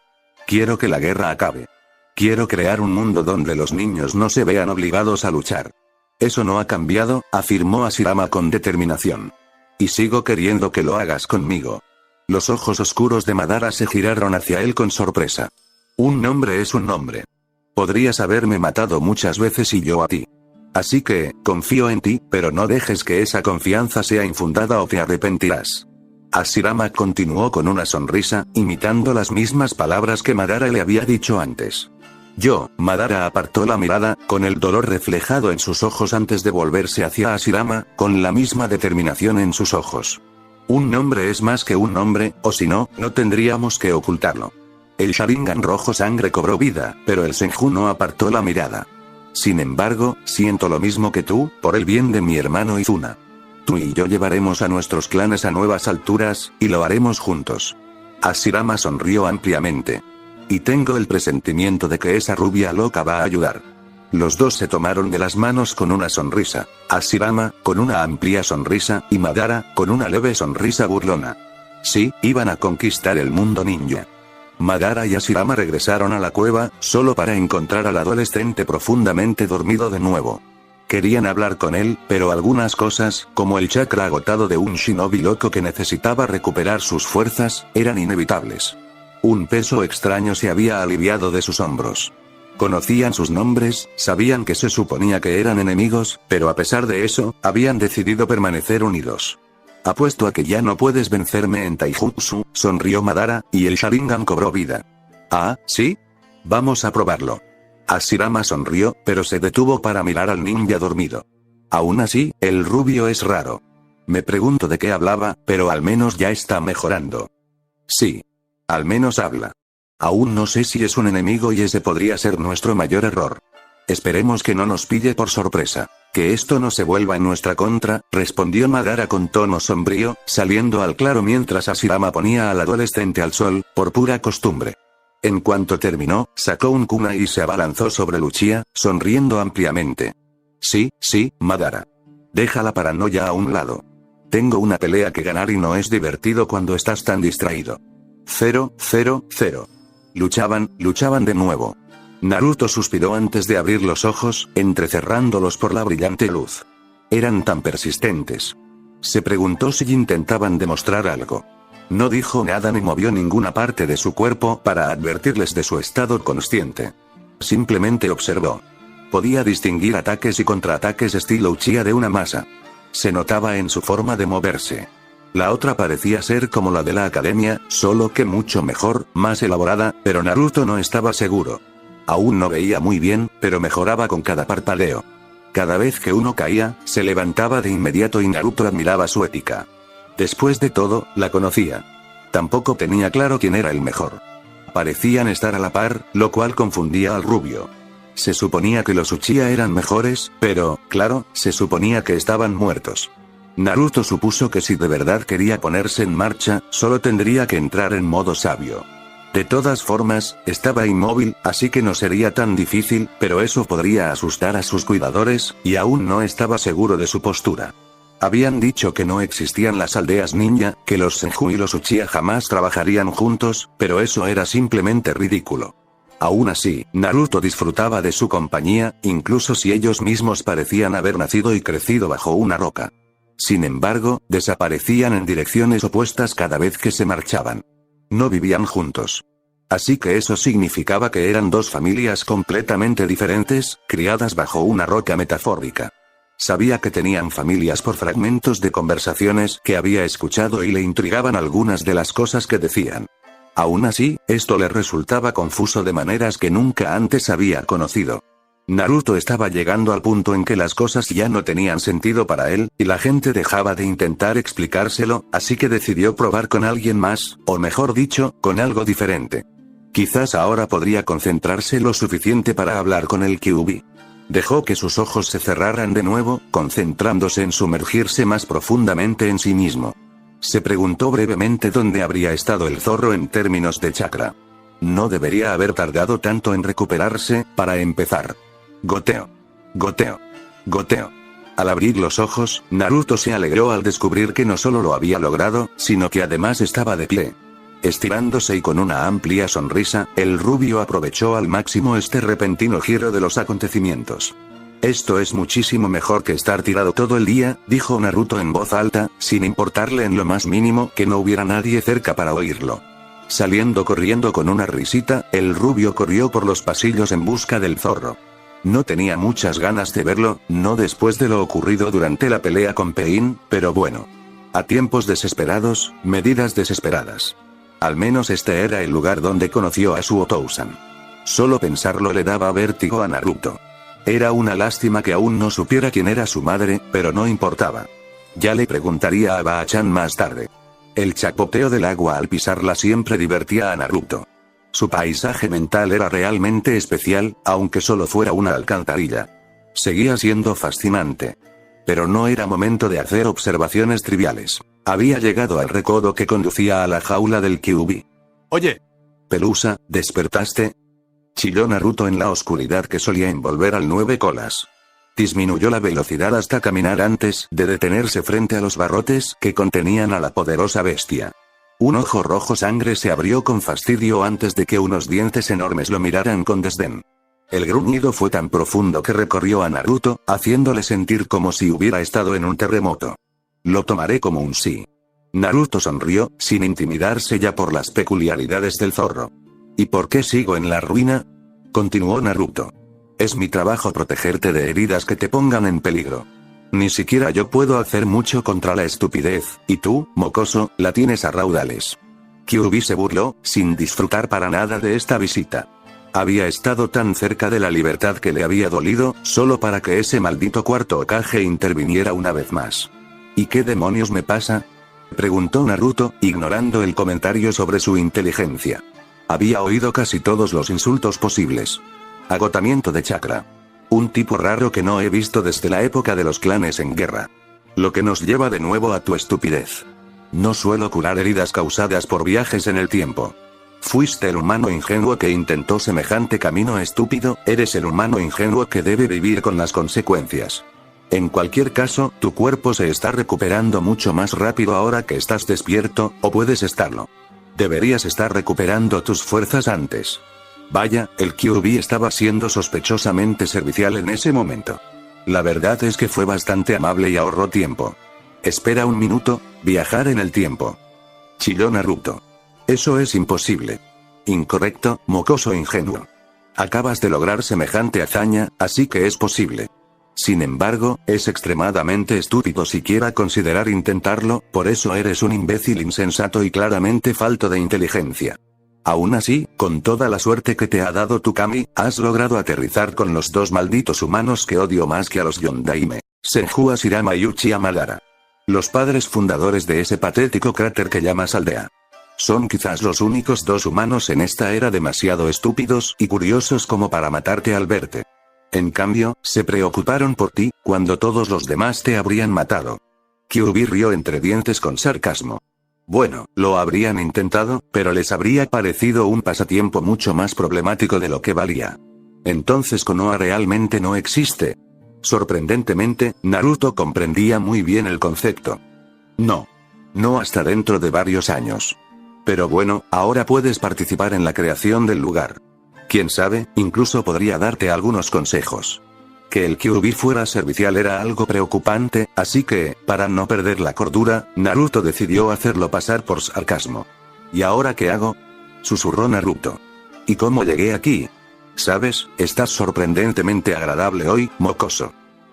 Quiero que la guerra acabe. Quiero crear un mundo donde los niños no se vean obligados a luchar. Eso no ha cambiado, afirmó Hashirama con determinación. Y sigo queriendo que lo hagas conmigo. Los ojos oscuros de Madara se giraron hacia él con sorpresa. Un nombre es un nombre. Podrías haberme matado muchas veces y yo a ti. Así que, confío en ti, pero no dejes que esa confianza sea infundada o te arrepentirás. Hashirama continuó con una sonrisa, imitando las mismas palabras que Madara le había dicho antes. Madara apartó la mirada, con el dolor reflejado en sus ojos antes de volverse hacia Hashirama, con la misma determinación en sus ojos. Un nombre es más que un nombre, o si no, no tendríamos que ocultarlo. El Sharingan rojo sangre cobró vida, pero el Senju no apartó la mirada. Sin embargo, siento lo mismo que tú, por el bien de mi hermano Izuna. Tú y yo llevaremos a nuestros clanes a nuevas alturas, y lo haremos juntos. Hashirama sonrió ampliamente. Y tengo el presentimiento de que esa rubia loca va a ayudar. Los dos se tomaron de las manos con una sonrisa. Hashirama, con una amplia sonrisa, y Madara, con una leve sonrisa burlona. Sí, iban a conquistar el mundo ninja. Madara y Hashirama regresaron a la cueva, solo para encontrar al adolescente profundamente dormido de nuevo. Querían hablar con él, pero algunas cosas, como el chakra agotado de un shinobi loco que necesitaba recuperar sus fuerzas, eran inevitables. Un peso extraño se había aliviado de sus hombros. Conocían sus nombres, sabían que se suponía que eran enemigos, pero a pesar de eso, habían decidido permanecer unidos. Apuesto a que ya no puedes vencerme en Taijutsu, sonrió Madara, y el Sharingan cobró vida. Ah, ¿sí? Vamos a probarlo. Hashirama sonrió, pero se detuvo para mirar al ninja dormido. Aún así, el rubio es raro. Me pregunto de qué hablaba, pero al menos ya está mejorando. Sí. Al menos habla. Aún no sé si es un enemigo y ese podría ser nuestro mayor error. Esperemos que no nos pille por sorpresa. Que esto no se vuelva en nuestra contra, respondió Madara con tono sombrío, saliendo al claro mientras Hashirama ponía al adolescente al sol, por pura costumbre. En cuanto terminó, sacó un kunai y se abalanzó sobre Luchia, sonriendo ampliamente. Sí, Madara. Deja la paranoia a un lado. Tengo una pelea que ganar y no es divertido cuando estás tan distraído. 0. Luchaban de nuevo. Naruto suspiró antes de abrir los ojos, entrecerrándolos por la brillante luz. Eran tan persistentes. Se preguntó si intentaban demostrar algo. No dijo nada ni movió ninguna parte de su cuerpo para advertirles de su estado consciente. Simplemente observó. Podía distinguir ataques y contraataques estilo Uchiha de una masa. Se notaba en su forma de moverse. La otra parecía ser como la de la academia, solo que mucho mejor, más elaborada, pero Naruto no estaba seguro. Aún no veía muy bien, pero mejoraba con cada parpadeo. Cada vez que uno caía, se levantaba de inmediato y Naruto admiraba su ética. Después de todo, la conocía. Tampoco tenía claro quién era el mejor. Parecían estar a la par, lo cual confundía al rubio. Se suponía que los Uchiha eran mejores, pero, claro, se suponía que estaban muertos. Naruto supuso que si de verdad quería ponerse en marcha, solo tendría que entrar en modo sabio. De todas formas, estaba inmóvil, así que no sería tan difícil, pero eso podría asustar a sus cuidadores, y aún no estaba seguro de su postura. Habían dicho que no existían las aldeas ninja, que los Senju y los Uchiha jamás trabajarían juntos, pero eso era simplemente ridículo. Aún así, Naruto disfrutaba de su compañía, incluso si ellos mismos parecían haber nacido y crecido bajo una roca. Sin embargo, desaparecían en direcciones opuestas cada vez que se marchaban. No vivían juntos. Así que eso significaba que eran dos familias completamente diferentes, criadas bajo una roca metafórica. Sabía que tenían familias por fragmentos de conversaciones que había escuchado y le intrigaban algunas de las cosas que decían. Aún así, esto le resultaba confuso de maneras que nunca antes había conocido. Naruto estaba llegando al punto en que las cosas ya no tenían sentido para él, y la gente dejaba de intentar explicárselo, así que decidió probar con alguien más, o mejor dicho, con algo diferente. Quizás ahora podría concentrarse lo suficiente para hablar con el Kyuubi. Dejó que sus ojos se cerraran de nuevo, concentrándose en sumergirse más profundamente en sí mismo. Se preguntó brevemente dónde habría estado el zorro en términos de chakra. No debería haber tardado tanto en recuperarse, para empezar. Goteo. Al abrir los ojos, Naruto se alegró al descubrir que no solo lo había logrado, sino que además estaba de pie. Estirándose y con una amplia sonrisa, el rubio aprovechó al máximo este repentino giro de los acontecimientos. Esto es muchísimo mejor que estar tirado todo el día, dijo Naruto en voz alta, sin importarle en lo más mínimo que no hubiera nadie cerca para oírlo. Saliendo corriendo con una risita, el rubio corrió por los pasillos en busca del zorro. No tenía muchas ganas de verlo, no después de lo ocurrido durante la pelea con Pain, pero bueno. A tiempos desesperados, medidas desesperadas. Al menos este era el lugar donde conoció a su Otousan. Solo pensarlo le daba vértigo a Naruto. Era una lástima que aún no supiera quién era su madre, pero no importaba. Ya le preguntaría a Baa-chan más tarde. El chapoteo del agua al pisarla siempre divertía a Naruto. Su paisaje mental era realmente especial, aunque solo fuera una alcantarilla. Seguía siendo fascinante. Pero no era momento de hacer observaciones triviales. Había llegado al recodo que conducía a la jaula del Kyuubi. «Oye. Pelusa, ¿despertaste?», chilló Naruto en la oscuridad que solía envolver al nueve colas. Disminuyó la velocidad hasta caminar antes de detenerse frente a los barrotes que contenían a la poderosa bestia. Un ojo rojo sangre se abrió con fastidio antes de que unos dientes enormes lo miraran con desdén. El gruñido fue tan profundo que recorrió a Naruto, haciéndole sentir como si hubiera estado en un terremoto. Lo tomaré como un sí. Naruto sonrió, sin intimidarse ya por las peculiaridades del zorro. ¿Y por qué sigo en la ruina?, continuó Naruto. Es mi trabajo protegerte de heridas que te pongan en peligro. Ni siquiera yo puedo hacer mucho contra la estupidez, y tú, mocoso, la tienes a raudales. Kyuubi se burló, sin disfrutar para nada de esta visita. Había estado tan cerca de la libertad que le había dolido, solo para que ese maldito cuarto Hokage interviniera una vez más. ¿Y qué demonios me pasa? Preguntó Naruto, ignorando el comentario sobre su inteligencia. Había oído casi todos los insultos posibles. Agotamiento de chakra. Un tipo raro que no he visto desde la época de los clanes en guerra. Lo que nos lleva de nuevo a tu estupidez. No suelo curar heridas causadas por viajes en el tiempo. Fuiste el humano ingenuo que intentó semejante camino estúpido, eres el humano ingenuo que debe vivir con las consecuencias. En cualquier caso, tu cuerpo se está recuperando mucho más rápido ahora que estás despierto, o puedes estarlo. Deberías estar recuperando tus fuerzas antes. Vaya, el Kyuubi estaba siendo sospechosamente servicial en ese momento. La verdad es que fue bastante amable y ahorró tiempo. Espera un minuto, viajar en el tiempo. Chilló Naruto. Eso es imposible. Incorrecto, mocoso ingenuo. Acabas de lograr semejante hazaña, así que es posible. Sin embargo, es extremadamente estúpido siquiera considerar intentarlo, por eso eres un imbécil insensato y claramente falto de inteligencia. Aún así, con toda la suerte que te ha dado tu Kami, has logrado aterrizar con los dos malditos humanos que odio más que a los Yondaime, Senju Hashirama y Uchiha Madara. Los padres fundadores de ese patético cráter que llamas aldea. Son quizás los únicos dos humanos en esta era demasiado estúpidos y curiosos como para matarte al verte. En cambio, se preocuparon por ti, cuando todos los demás te habrían matado. Kyuubi rió entre dientes con sarcasmo. Bueno, lo habrían intentado, pero les habría parecido un pasatiempo mucho más problemático de lo que valía. Entonces Konoha realmente no existe. Sorprendentemente, Naruto comprendía muy bien el concepto. No. No hasta dentro de varios años. Pero bueno, ahora puedes participar en la creación del lugar. Quién sabe, incluso podría darte algunos consejos. Que el Kyuubi fuera servicial era algo preocupante, así que, para no perder la cordura, Naruto decidió hacerlo pasar por sarcasmo. ¿Y ahora qué hago? Susurró Naruto. ¿Y cómo llegué aquí? Sabes, estás sorprendentemente agradable hoy, mocoso.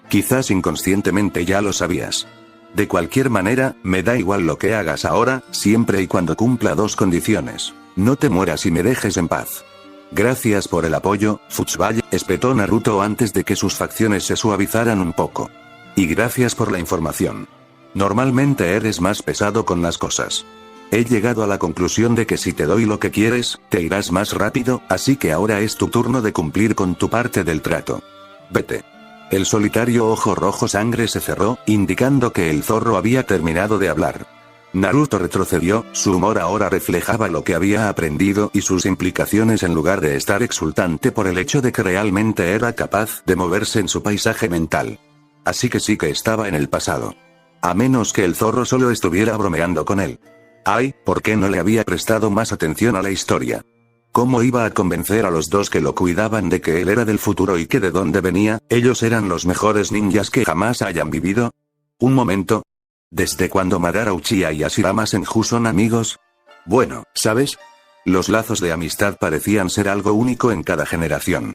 Quizás inconscientemente ya lo sabías. De cualquier manera, me da igual lo que hagas ahora, siempre y cuando cumpla dos condiciones. No te mueras y me dejes en paz. Gracias por el apoyo, Futsubaya, espetó Naruto antes de que sus facciones se suavizaran un poco. Y gracias por la información. Normalmente eres más pesado con las cosas. He llegado a la conclusión de que si te doy lo que quieres, te irás más rápido, así que ahora es tu turno de cumplir con tu parte del trato. Vete. El solitario ojo rojo sangre se cerró, indicando que el zorro había terminado de hablar. Naruto retrocedió, su humor ahora reflejaba lo que había aprendido y sus implicaciones en lugar de estar exultante por el hecho de que realmente era capaz de moverse en su paisaje mental. Así que sí que estaba en el pasado. A menos que el zorro solo estuviera bromeando con él. Ay, ¿por qué no le había prestado más atención a la historia? ¿Cómo iba a convencer a los dos que lo cuidaban de que él era del futuro y que de dónde venía, ellos eran los mejores ninjas que jamás hayan vivido? Un momento. ¿Desde cuándo Madara Uchiha y Hashirama Senju son amigos? Bueno, ¿sabes? Los lazos de amistad parecían ser algo único en cada generación.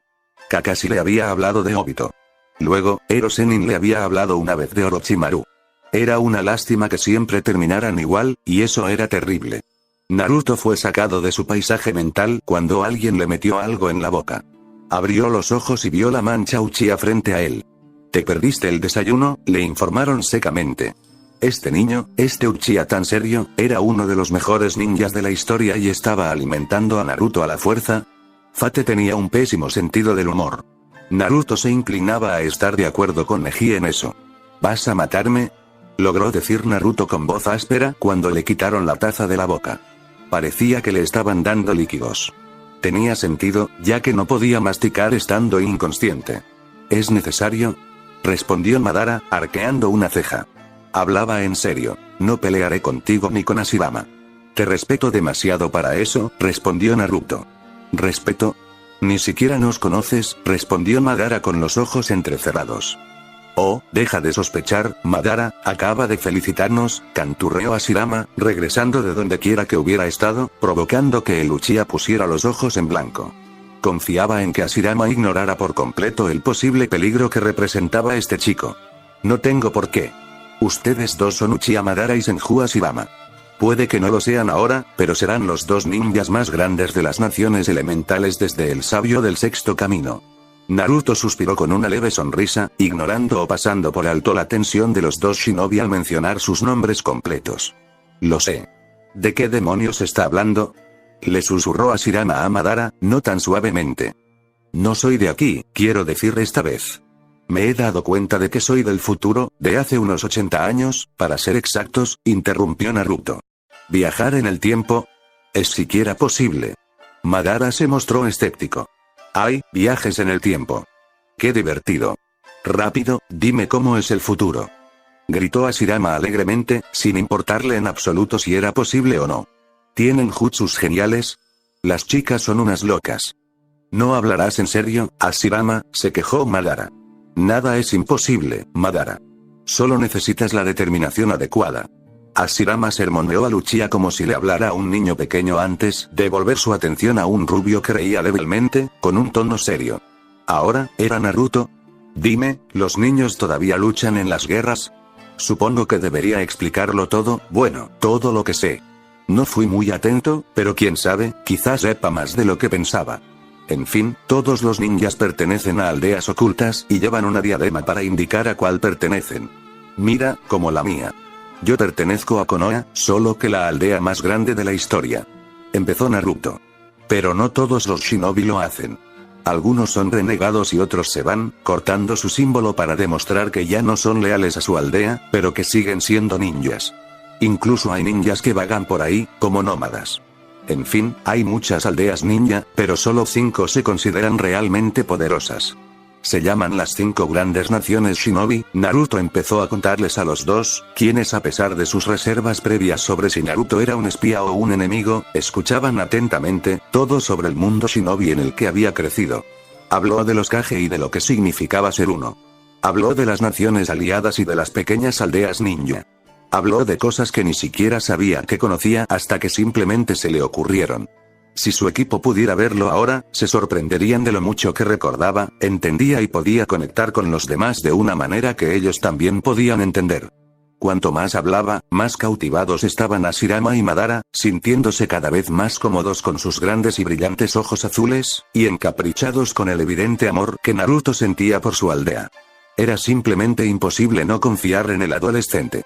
Kakashi le había hablado de Obito. Luego, Ero Sennin le había hablado una vez de Orochimaru. Era una lástima que siempre terminaran igual, y eso era terrible. Naruto fue sacado de su paisaje mental cuando alguien le metió algo en la boca. Abrió los ojos y vio la mancha Uchiha frente a él. ¿Te perdiste el desayuno?, le informaron secamente. Este niño, este Uchiha tan serio, era uno de los mejores ninjas de la historia y estaba alimentando a Naruto a la fuerza. Fate tenía un pésimo sentido del humor. Naruto se inclinaba a estar de acuerdo con Neji en eso. ¿Vas a matarme?, logró decir Naruto con voz áspera cuando le quitaron la taza de la boca. Parecía que le estaban dando líquidos. Tenía sentido, ya que no podía masticar estando inconsciente. ¿Es necesario?, respondió Madara, arqueando una ceja. Hablaba en serio. No pelearé contigo ni con Hashirama. Te respeto demasiado para eso, respondió Naruto. ¿Respeto? Ni siquiera nos conoces, respondió Madara con los ojos entrecerrados. Oh, deja de sospechar, Madara, acaba de felicitarnos, canturreó Hashirama, regresando de donde quiera que hubiera estado, provocando que el Uchiha pusiera los ojos en blanco. Confiaba en que Hashirama ignorara por completo el posible peligro que representaba este chico. No tengo por qué. Ustedes dos son Uchiha Madara y Senju Hashirama. Puede que no lo sean ahora, pero serán los dos ninjas más grandes de las naciones elementales desde el sabio del sexto camino. Naruto suspiró con una leve sonrisa, ignorando o pasando por alto la tensión de los dos shinobi al mencionar sus nombres completos. Lo sé. ¿De qué demonios está hablando? Le susurró Hashirama a Madara, no tan suavemente. No soy de aquí, quiero decir esta vez. Me he dado cuenta de que soy del futuro, de hace unos 80 años, para ser exactos, interrumpió Naruto. ¿Viajar en el tiempo? ¿Es siquiera posible? Madara se mostró escéptico. ¡Ay, viajes en el tiempo! ¡Qué divertido! Rápido, dime cómo es el futuro. Gritó Hashirama alegremente, sin importarle en absoluto si era posible o no. ¿Tienen jutsus geniales? Las chicas son unas locas. ¿No hablarás en serio, Hashirama?, se quejó Madara. Nada es imposible, Madara. Solo necesitas la determinación adecuada. Hashirama sermoneó a Luchia como si le hablara a un niño pequeño antes de volver su atención a un rubio que reía débilmente, con un tono serio. ¿Ahora, era Naruto? Dime, ¿los niños todavía luchan en las guerras? Supongo que debería explicarlo todo, bueno, todo lo que sé. No fui muy atento, pero quién sabe, quizás sepa más de lo que pensaba. En fin, todos los ninjas pertenecen a aldeas ocultas y llevan una diadema para indicar a cuál pertenecen. Mira, como la mía. Yo pertenezco a Konoha, solo que la aldea más grande de la historia. Empezó Naruto. Pero no todos los shinobi lo hacen. Algunos son renegados y otros se van, cortando su símbolo para demostrar que ya no son leales a su aldea, pero que siguen siendo ninjas. Incluso hay ninjas que vagan por ahí, como nómadas. En fin, hay muchas aldeas ninja, pero solo 5 se consideran realmente poderosas. Se llaman las 5 grandes naciones shinobi. Naruto empezó a contarles a los dos, quienes a pesar de sus reservas previas sobre si Naruto era un espía o un enemigo, escuchaban atentamente, todo sobre el mundo shinobi en el que había crecido. Habló de los Kage y de lo que significaba ser uno. Habló de las naciones aliadas y de las pequeñas aldeas ninja. Habló de cosas que ni siquiera sabía que conocía hasta que simplemente se le ocurrieron. Si su equipo pudiera verlo ahora, se sorprenderían de lo mucho que recordaba, entendía y podía conectar con los demás de una manera que ellos también podían entender. Cuanto más hablaba, más cautivados estaban Hashirama y Madara, sintiéndose cada vez más cómodos con sus grandes y brillantes ojos azules, y encaprichados con el evidente amor que Naruto sentía por su aldea. Era simplemente imposible no confiar en el adolescente.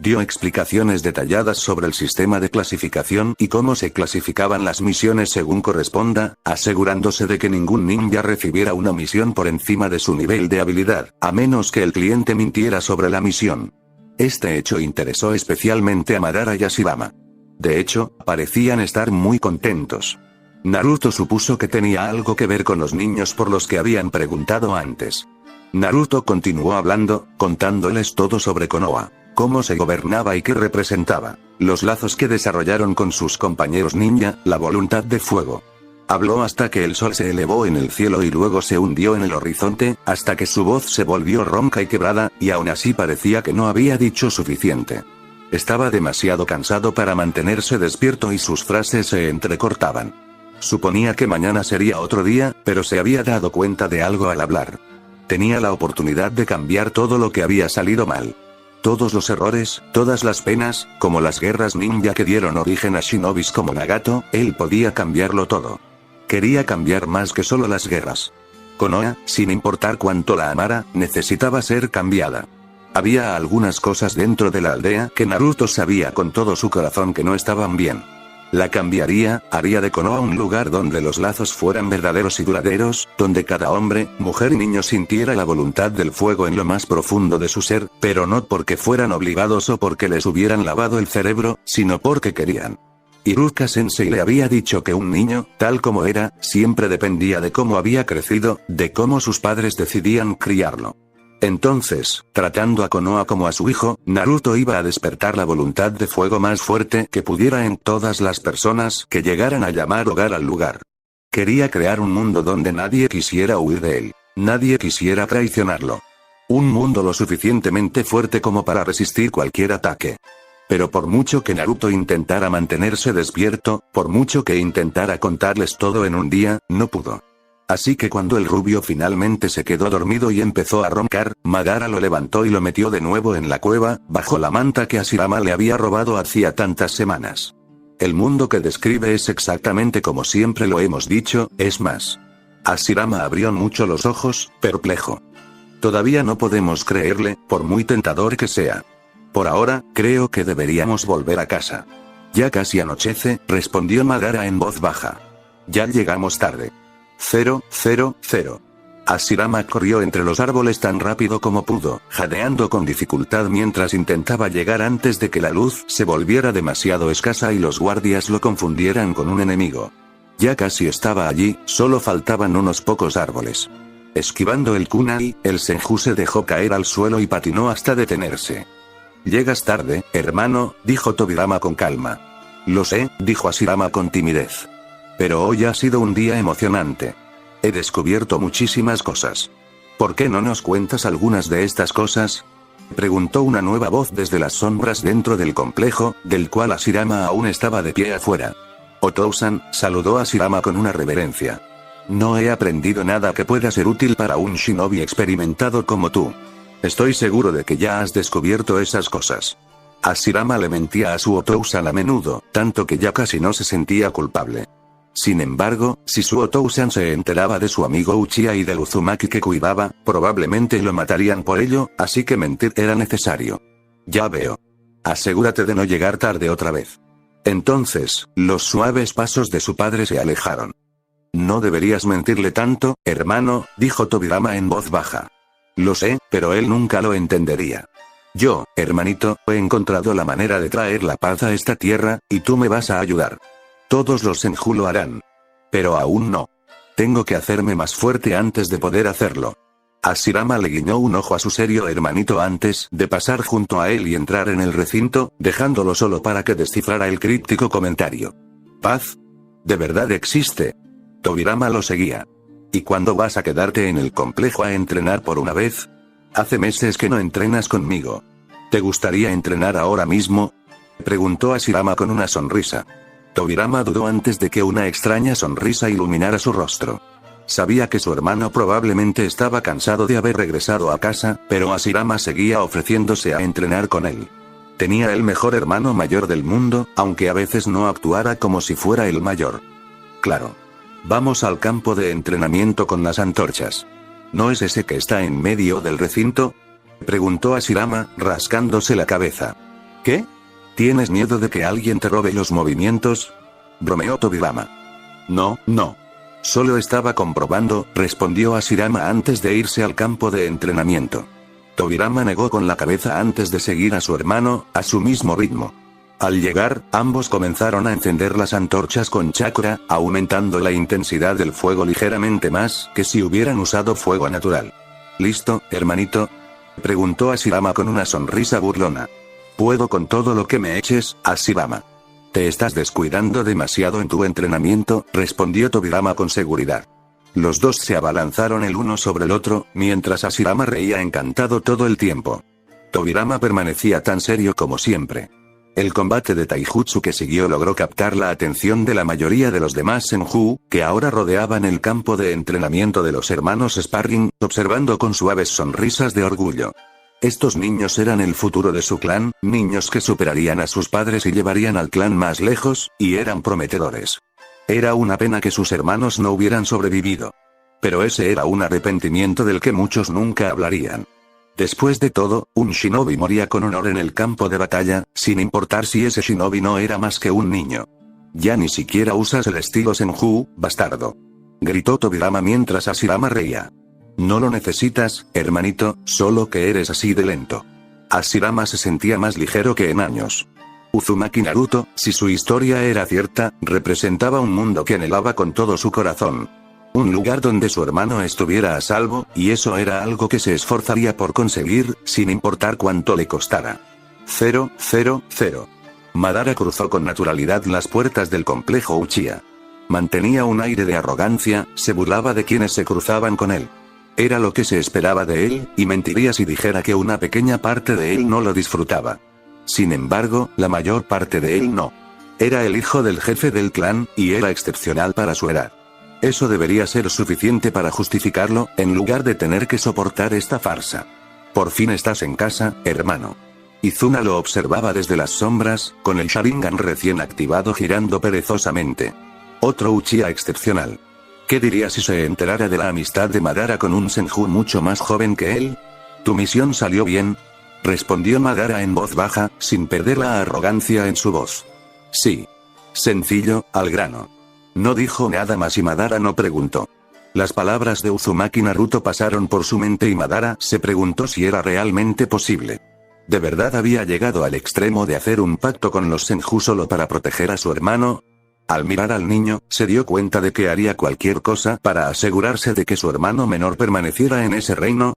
Dio explicaciones detalladas sobre el sistema de clasificación y cómo se clasificaban las misiones según corresponda, asegurándose de que ningún ninja recibiera una misión por encima de su nivel de habilidad, a menos que el cliente mintiera sobre la misión. Este hecho interesó especialmente a Madara y Hashirama. De hecho, parecían estar muy contentos. Naruto supuso que tenía algo que ver con los niños por los que habían preguntado antes. Naruto continuó hablando, contándoles todo sobre Konoha. Cómo se gobernaba y qué representaba, los lazos que desarrollaron con sus compañeros ninja, la voluntad de fuego. Habló hasta que el sol se elevó en el cielo y luego se hundió en el horizonte, hasta que su voz se volvió ronca y quebrada, y aún así parecía que no había dicho suficiente. Estaba demasiado cansado para mantenerse despierto y sus frases se entrecortaban. Suponía que mañana sería otro día, pero se había dado cuenta de algo al hablar. Tenía la oportunidad de cambiar todo lo que había salido mal. Todos los errores, todas las penas, como las guerras ninja que dieron origen a shinobis como Nagato, él podía cambiarlo todo. Quería cambiar más que solo las guerras. Konoha, sin importar cuánto la amara, necesitaba ser cambiada. Había algunas cosas dentro de la aldea que Naruto sabía con todo su corazón que no estaban bien. La cambiaría, haría de Konoha un lugar donde los lazos fueran verdaderos y duraderos, donde cada hombre, mujer y niño sintiera la voluntad del fuego en lo más profundo de su ser, pero no porque fueran obligados o porque les hubieran lavado el cerebro, sino porque querían. Iruka Sensei le había dicho que un niño, tal como era, siempre dependía de cómo había crecido, de cómo sus padres decidían criarlo. Entonces, tratando a Konoha como a su hijo, Naruto iba a despertar la voluntad de fuego más fuerte que pudiera en todas las personas que llegaran a llamar hogar al lugar. Quería crear un mundo donde nadie quisiera huir de él, nadie quisiera traicionarlo. Un mundo lo suficientemente fuerte como para resistir cualquier ataque. Pero por mucho que Naruto intentara mantenerse despierto, por mucho que intentara contarles todo en un día, no pudo. Así que cuando el rubio finalmente se quedó dormido y empezó a roncar, Madara lo levantó y lo metió de nuevo en la cueva, bajo la manta que Hashirama le había robado hacía tantas semanas. El mundo que describe es exactamente como siempre lo hemos dicho, es más. Hashirama abrió mucho los ojos, perplejo. Todavía no podemos creerle, por muy tentador que sea. Por ahora, creo que deberíamos volver a casa. Ya casi anochece, respondió Madara en voz baja. Ya llegamos tarde. 000. Hashirama corrió entre los árboles tan rápido como pudo, jadeando con dificultad mientras intentaba llegar antes de que la luz se volviera demasiado escasa y los guardias lo confundieran con un enemigo. Ya casi estaba allí, solo faltaban unos pocos árboles. Esquivando el kunai, el Senju se dejó caer al suelo y patinó hasta detenerse. Llegas tarde, hermano, dijo Tobirama con calma. Lo sé, dijo Hashirama con timidez. Pero hoy ha sido un día emocionante. He descubierto muchísimas cosas. ¿Por qué no nos cuentas algunas de estas cosas? Preguntó una nueva voz desde las sombras dentro del complejo, del cual Hashirama aún estaba de pie afuera. Otousan, saludó a Hashirama con una reverencia. No he aprendido nada que pueda ser útil para un shinobi experimentado como tú. Estoy seguro de que ya has descubierto esas cosas. Hashirama le mentía a su Otousan a menudo, tanto que ya casi no se sentía culpable. Sin embargo, si su Otousan se enteraba de su amigo Uchiha y del Uzumaki que cuidaba, probablemente lo matarían por ello, así que mentir era necesario. Ya veo. Asegúrate de no llegar tarde otra vez. Entonces, los suaves pasos de su padre se alejaron. No deberías mentirle tanto, hermano, dijo Tobirama en voz baja. Lo sé, pero él nunca lo entendería. Yo, hermanito, he encontrado la manera de traer la paz a esta tierra, y tú me vas a ayudar. Todos los Senju lo harán. Pero aún no. Tengo que hacerme más fuerte antes de poder hacerlo. Hashirama le guiñó un ojo a su serio hermanito antes de pasar junto a él y entrar en el recinto, dejándolo solo para que descifrara el críptico comentario. ¿Paz? ¿De verdad existe? Tobirama lo seguía. ¿Y cuándo vas a quedarte en el complejo a entrenar por una vez? Hace meses que no entrenas conmigo. ¿Te gustaría entrenar ahora mismo? Preguntó Hashirama con una sonrisa. Tobirama dudó antes de que una extraña sonrisa iluminara su rostro. Sabía que su hermano probablemente estaba cansado de haber regresado a casa, pero Hashirama seguía ofreciéndose a entrenar con él. Tenía el mejor hermano mayor del mundo, aunque a veces no actuara como si fuera el mayor. Claro. Vamos al campo de entrenamiento con las antorchas. ¿No es ese que está en medio del recinto? Preguntó Hashirama, rascándose la cabeza. ¿Qué? ¿Tienes miedo de que alguien te robe los movimientos? Bromeó Tobirama. No. Solo estaba comprobando, respondió Hashirama antes de irse al campo de entrenamiento. Tobirama negó con la cabeza antes de seguir a su hermano, a su mismo ritmo. Al llegar, ambos comenzaron a encender las antorchas con chakra, aumentando la intensidad del fuego ligeramente más que si hubieran usado fuego natural. ¿Listo, hermanito? Preguntó Hashirama con una sonrisa burlona. Puedo con todo lo que me eches, Hashirama. Te estás descuidando demasiado en tu entrenamiento, respondió Tobirama con seguridad. Los dos se abalanzaron el uno sobre el otro, mientras Hashirama reía encantado todo el tiempo. Tobirama permanecía tan serio como siempre. El combate de taijutsu que siguió logró captar la atención de la mayoría de los demás Senju, que ahora rodeaban el campo de entrenamiento de los hermanos Sparring, observando con suaves sonrisas de orgullo. Estos niños eran el futuro de su clan, niños que superarían a sus padres y llevarían al clan más lejos, y eran prometedores. Era una pena que sus hermanos no hubieran sobrevivido. Pero ese era un arrepentimiento del que muchos nunca hablarían. Después de todo, un shinobi moría con honor en el campo de batalla, sin importar si ese shinobi no era más que un niño. Ya ni siquiera usas el estilo Senju, bastardo. Gritó Tobirama mientras Hashirama reía. No lo necesitas, hermanito, solo que eres así de lento. Hashirama se sentía más ligero que en años. Uzumaki Naruto, si su historia era cierta, representaba un mundo que anhelaba con todo su corazón. Un lugar donde su hermano estuviera a salvo, y eso era algo que se esforzaría por conseguir, sin importar cuánto le costara. 000. Madara cruzó con naturalidad las puertas del complejo Uchiha. Mantenía un aire de arrogancia, se burlaba de quienes se cruzaban con él. Era lo que se esperaba de él, y mentiría si dijera que una pequeña parte de él no lo disfrutaba. Sin embargo, la mayor parte de él no. Era el hijo del jefe del clan, y era excepcional para su edad. Eso debería ser suficiente para justificarlo, en lugar de tener que soportar esta farsa. Por fin estás en casa, hermano. Izuna lo observaba desde las sombras, con el Sharingan recién activado girando perezosamente. Otro Uchiha excepcional. ¿Qué diría si se enterara de la amistad de Madara con un Senju mucho más joven que él? ¿Tu misión salió bien? respondió Madara en voz baja, sin perder la arrogancia en su voz. Sí. Sencillo, al grano. No dijo nada más y Madara no preguntó. Las palabras de Uzumaki Naruto pasaron por su mente y Madara se preguntó si era realmente posible. ¿De verdad había llegado al extremo de hacer un pacto con los Senju solo para proteger a su hermano? Al mirar al niño, se dio cuenta de que haría cualquier cosa para asegurarse de que su hermano menor permaneciera en ese reino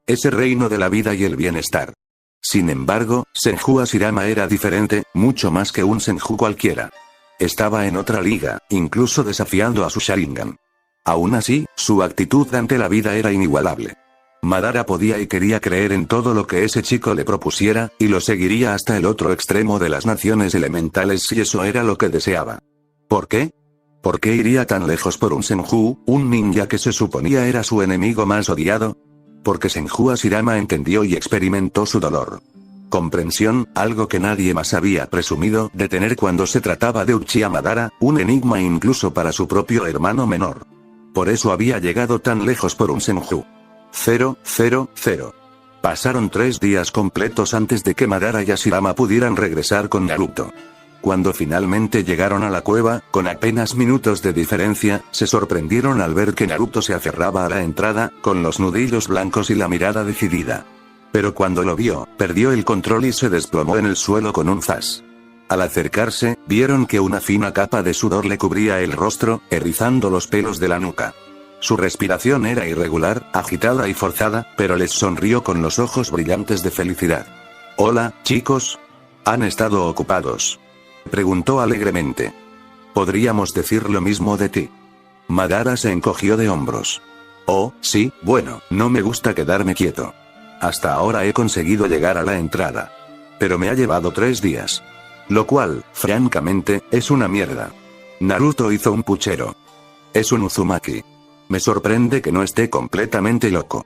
de la vida y el bienestar. Sin embargo, Senju Hashirama era diferente, mucho más que un Senju cualquiera. Estaba en otra liga, incluso desafiando a su Sharingan. Aún así, su actitud ante la vida era inigualable. Madara podía y quería creer en todo lo que ese chico le propusiera, y lo seguiría hasta el otro extremo de las naciones elementales si eso era lo que deseaba. ¿Por qué? ¿Por qué iría tan lejos por un Senju, un ninja que se suponía era su enemigo más odiado? Porque Senju Hashirama entendió y experimentó su dolor. Comprensión, algo que nadie más había presumido de tener cuando se trataba de Uchiha Madara, un enigma incluso para su propio hermano menor. Por eso había llegado tan lejos por un Senju. 000. Pasaron 3 días completos antes de que Madara y Hashirama pudieran regresar con Naruto. Cuando finalmente llegaron a la cueva, con apenas minutos de diferencia, se sorprendieron al ver que Naruto se aferraba a la entrada, con los nudillos blancos y la mirada decidida. Pero cuando lo vio, perdió el control y se desplomó en el suelo con un zas. Al acercarse, vieron que una fina capa de sudor le cubría el rostro, erizando los pelos de la nuca. Su respiración era irregular, agitada y forzada, pero les sonrió con los ojos brillantes de felicidad. «Hola, chicos. ¿Han estado ocupados?», preguntó alegremente. «Podríamos decir lo mismo de ti». Madara se encogió de hombros. «Oh, sí, bueno, no me gusta quedarme quieto. Hasta ahora he conseguido llegar a la entrada. Pero me ha llevado 3 días. Lo cual, francamente, es una mierda». Naruto hizo un puchero. «Es un Uzumaki. Me sorprende que no esté completamente loco».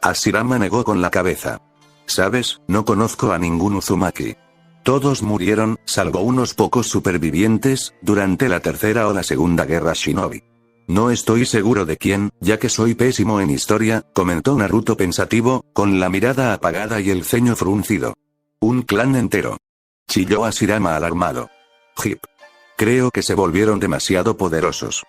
Hashirama negó con la cabeza. «¿Sabes? No conozco a ningún Uzumaki. Todos murieron, salvo unos pocos supervivientes, durante la tercera o la segunda guerra Shinobi. No estoy seguro de quién, ya que soy pésimo en historia», comentó Naruto pensativo, con la mirada apagada y el ceño fruncido. «Un clan entero», chilló Hashirama alarmado. «Hip. Creo que se volvieron demasiado poderosos.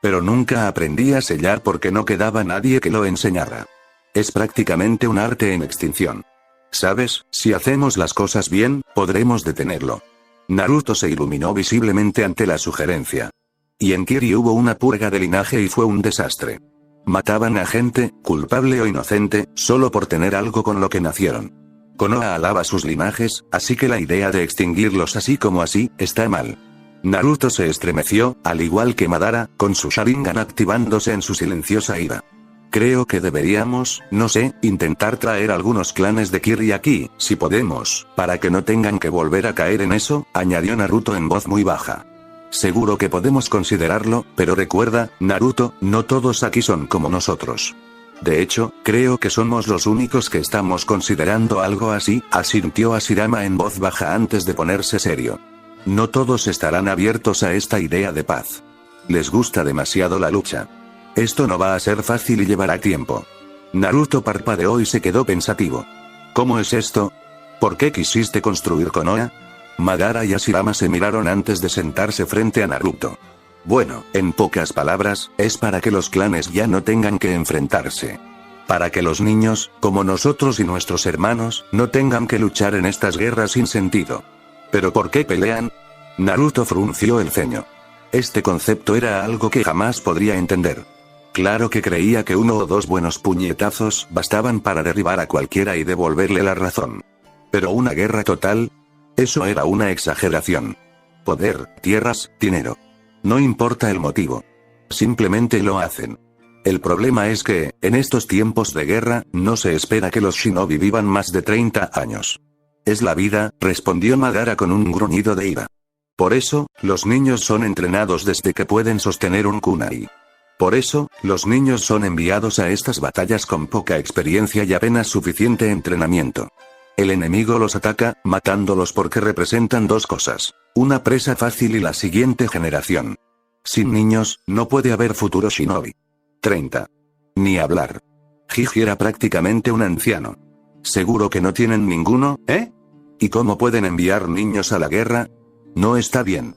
Pero nunca aprendí a sellar porque no quedaba nadie que lo enseñara. Es prácticamente un arte en extinción. ¿Sabes? Si hacemos las cosas bien, podremos detenerlo». Naruto se iluminó visiblemente ante la sugerencia. Y en Kiri hubo una purga de linaje y fue un desastre. Mataban a gente, culpable o inocente, solo por tener algo con lo que nacieron. Konoha alaba sus linajes, así que la idea de extinguirlos así como así, está mal. Naruto se estremeció, al igual que Madara, con su Sharingan activándose en su silenciosa ira. «Creo que deberíamos, no sé, intentar traer algunos clanes de Kiri aquí, si podemos, para que no tengan que volver a caer en eso», añadió Naruto en voz muy baja. «Seguro que podemos considerarlo, pero recuerda, Naruto, no todos aquí son como nosotros. De hecho, creo que somos los únicos que estamos considerando algo así», asintió Hashirama en voz baja antes de ponerse serio. «No todos estarán abiertos a esta idea de paz. Les gusta demasiado la lucha. Esto no va a ser fácil y llevará tiempo». Naruto parpadeó y se quedó pensativo. «¿Cómo es esto? ¿Por qué quisiste construir Konoha?». Madara y Hashirama se miraron antes de sentarse frente a Naruto. «Bueno, en pocas palabras, es para que los clanes ya no tengan que enfrentarse. Para que los niños, como nosotros y nuestros hermanos, no tengan que luchar en estas guerras sin sentido». «¿Pero por qué pelean?». Naruto frunció el ceño. Este concepto era algo que jamás podría entender. Claro que creía que 1 o 2 buenos puñetazos bastaban para derribar a cualquiera y devolverle la razón. Pero una guerra total, eso era una exageración. Poder, tierras, dinero. No importa el motivo. Simplemente lo hacen. El problema es que, en estos tiempos de guerra, no se espera que los shinobi vivan más de 30 años. «Es la vida», respondió Madara con un gruñido de ira. «Por eso, los niños son entrenados desde que pueden sostener un kunai. Por eso, los niños son enviados a estas batallas con poca experiencia y apenas suficiente entrenamiento. El enemigo los ataca, matándolos porque representan 2 cosas. Una presa fácil y la siguiente generación. Sin niños, no puede haber futuro shinobi». 30. Ni hablar. Jiji era prácticamente un anciano. ¿Seguro que no tienen ninguno, eh? ¿Y cómo pueden enviar niños a la guerra? No está bien.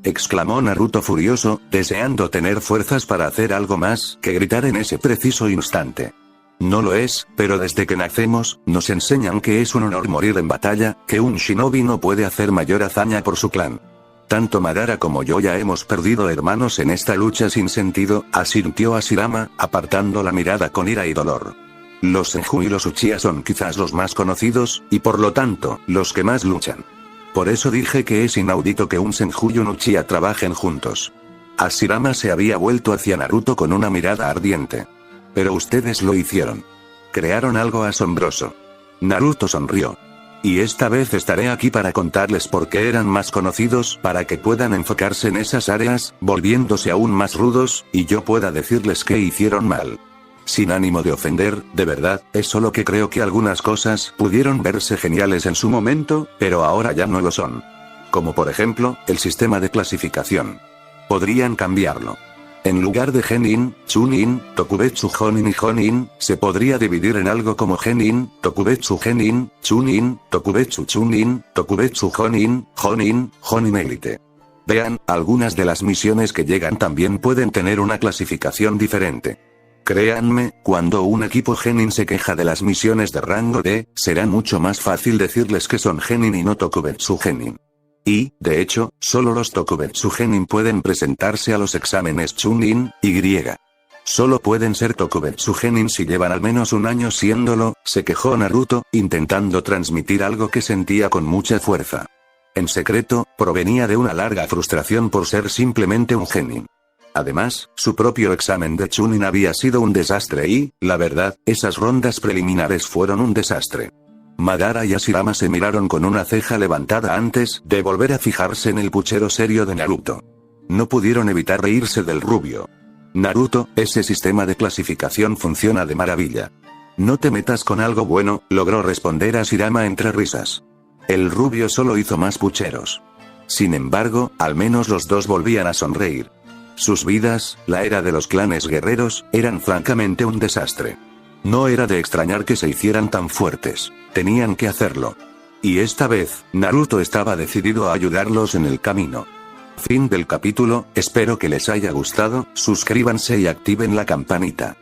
Exclamó Naruto furioso, deseando tener fuerzas para hacer algo más que gritar en ese preciso instante. No lo es, pero desde que nacemos, nos enseñan que es un honor morir en batalla, que un shinobi no puede hacer mayor hazaña por su clan. Tanto Madara como yo ya hemos perdido hermanos en esta lucha sin sentido, asintió Hashirama, apartando la mirada con ira y dolor. Los Senju y los Uchiha son quizás los más conocidos, y por lo tanto, los que más luchan. Por eso dije que es inaudito que un Senju y un Uchiha trabajen juntos. Hashirama se había vuelto hacia Naruto con una mirada ardiente. Pero ustedes lo hicieron. Crearon algo asombroso. Naruto sonrió. Y esta vez estaré aquí para contarles por qué eran más conocidos, para que puedan enfocarse en esas áreas, volviéndose aún más rudos, y yo pueda decirles qué hicieron mal. Sin ánimo de ofender, de verdad, es solo que creo que algunas cosas pudieron verse geniales en su momento, pero ahora ya no lo son. Como por ejemplo, el sistema de clasificación. Podrían cambiarlo. En lugar de Genin, Chunin, Tokubetsu Jonin y Jonin, se podría dividir en algo como Genin, Tokubetsu Genin, Chunin, Tokubetsu Chunin, Tokubetsu Jonin, Jonin Elite. Vean, algunas de las misiones que llegan también pueden tener una clasificación diferente. Créanme, cuando un equipo Genin se queja de las misiones de rango D, será mucho más fácil decirles que son Genin y no Tokubetsu Genin. Y, de hecho, solo los Tokubetsu Genin pueden presentarse a los exámenes Chunin, Y. Solo pueden ser Tokubetsu Genin si llevan al menos un año siéndolo, se quejó Naruto, intentando transmitir algo que sentía con mucha fuerza. En secreto, provenía de una larga frustración por ser simplemente un Genin. Además, su propio examen de Chunin había sido un desastre y, la verdad, esas rondas preliminares fueron un desastre. Madara y Hashirama se miraron con una ceja levantada antes de volver a fijarse en el puchero serio de Naruto. No pudieron evitar reírse del rubio. Naruto, ese sistema de clasificación funciona de maravilla. No te metas con algo bueno, logró responder Hashirama entre risas. El rubio solo hizo más pucheros. Sin embargo, al menos los dos volvían a sonreír. Sus vidas, la era de los clanes guerreros, eran francamente un desastre. No era de extrañar que se hicieran tan fuertes. Tenían que hacerlo. Y esta vez, Naruto estaba decidido a ayudarlos en el camino. Fin del capítulo, espero que les haya gustado, suscríbanse y activen la campanita.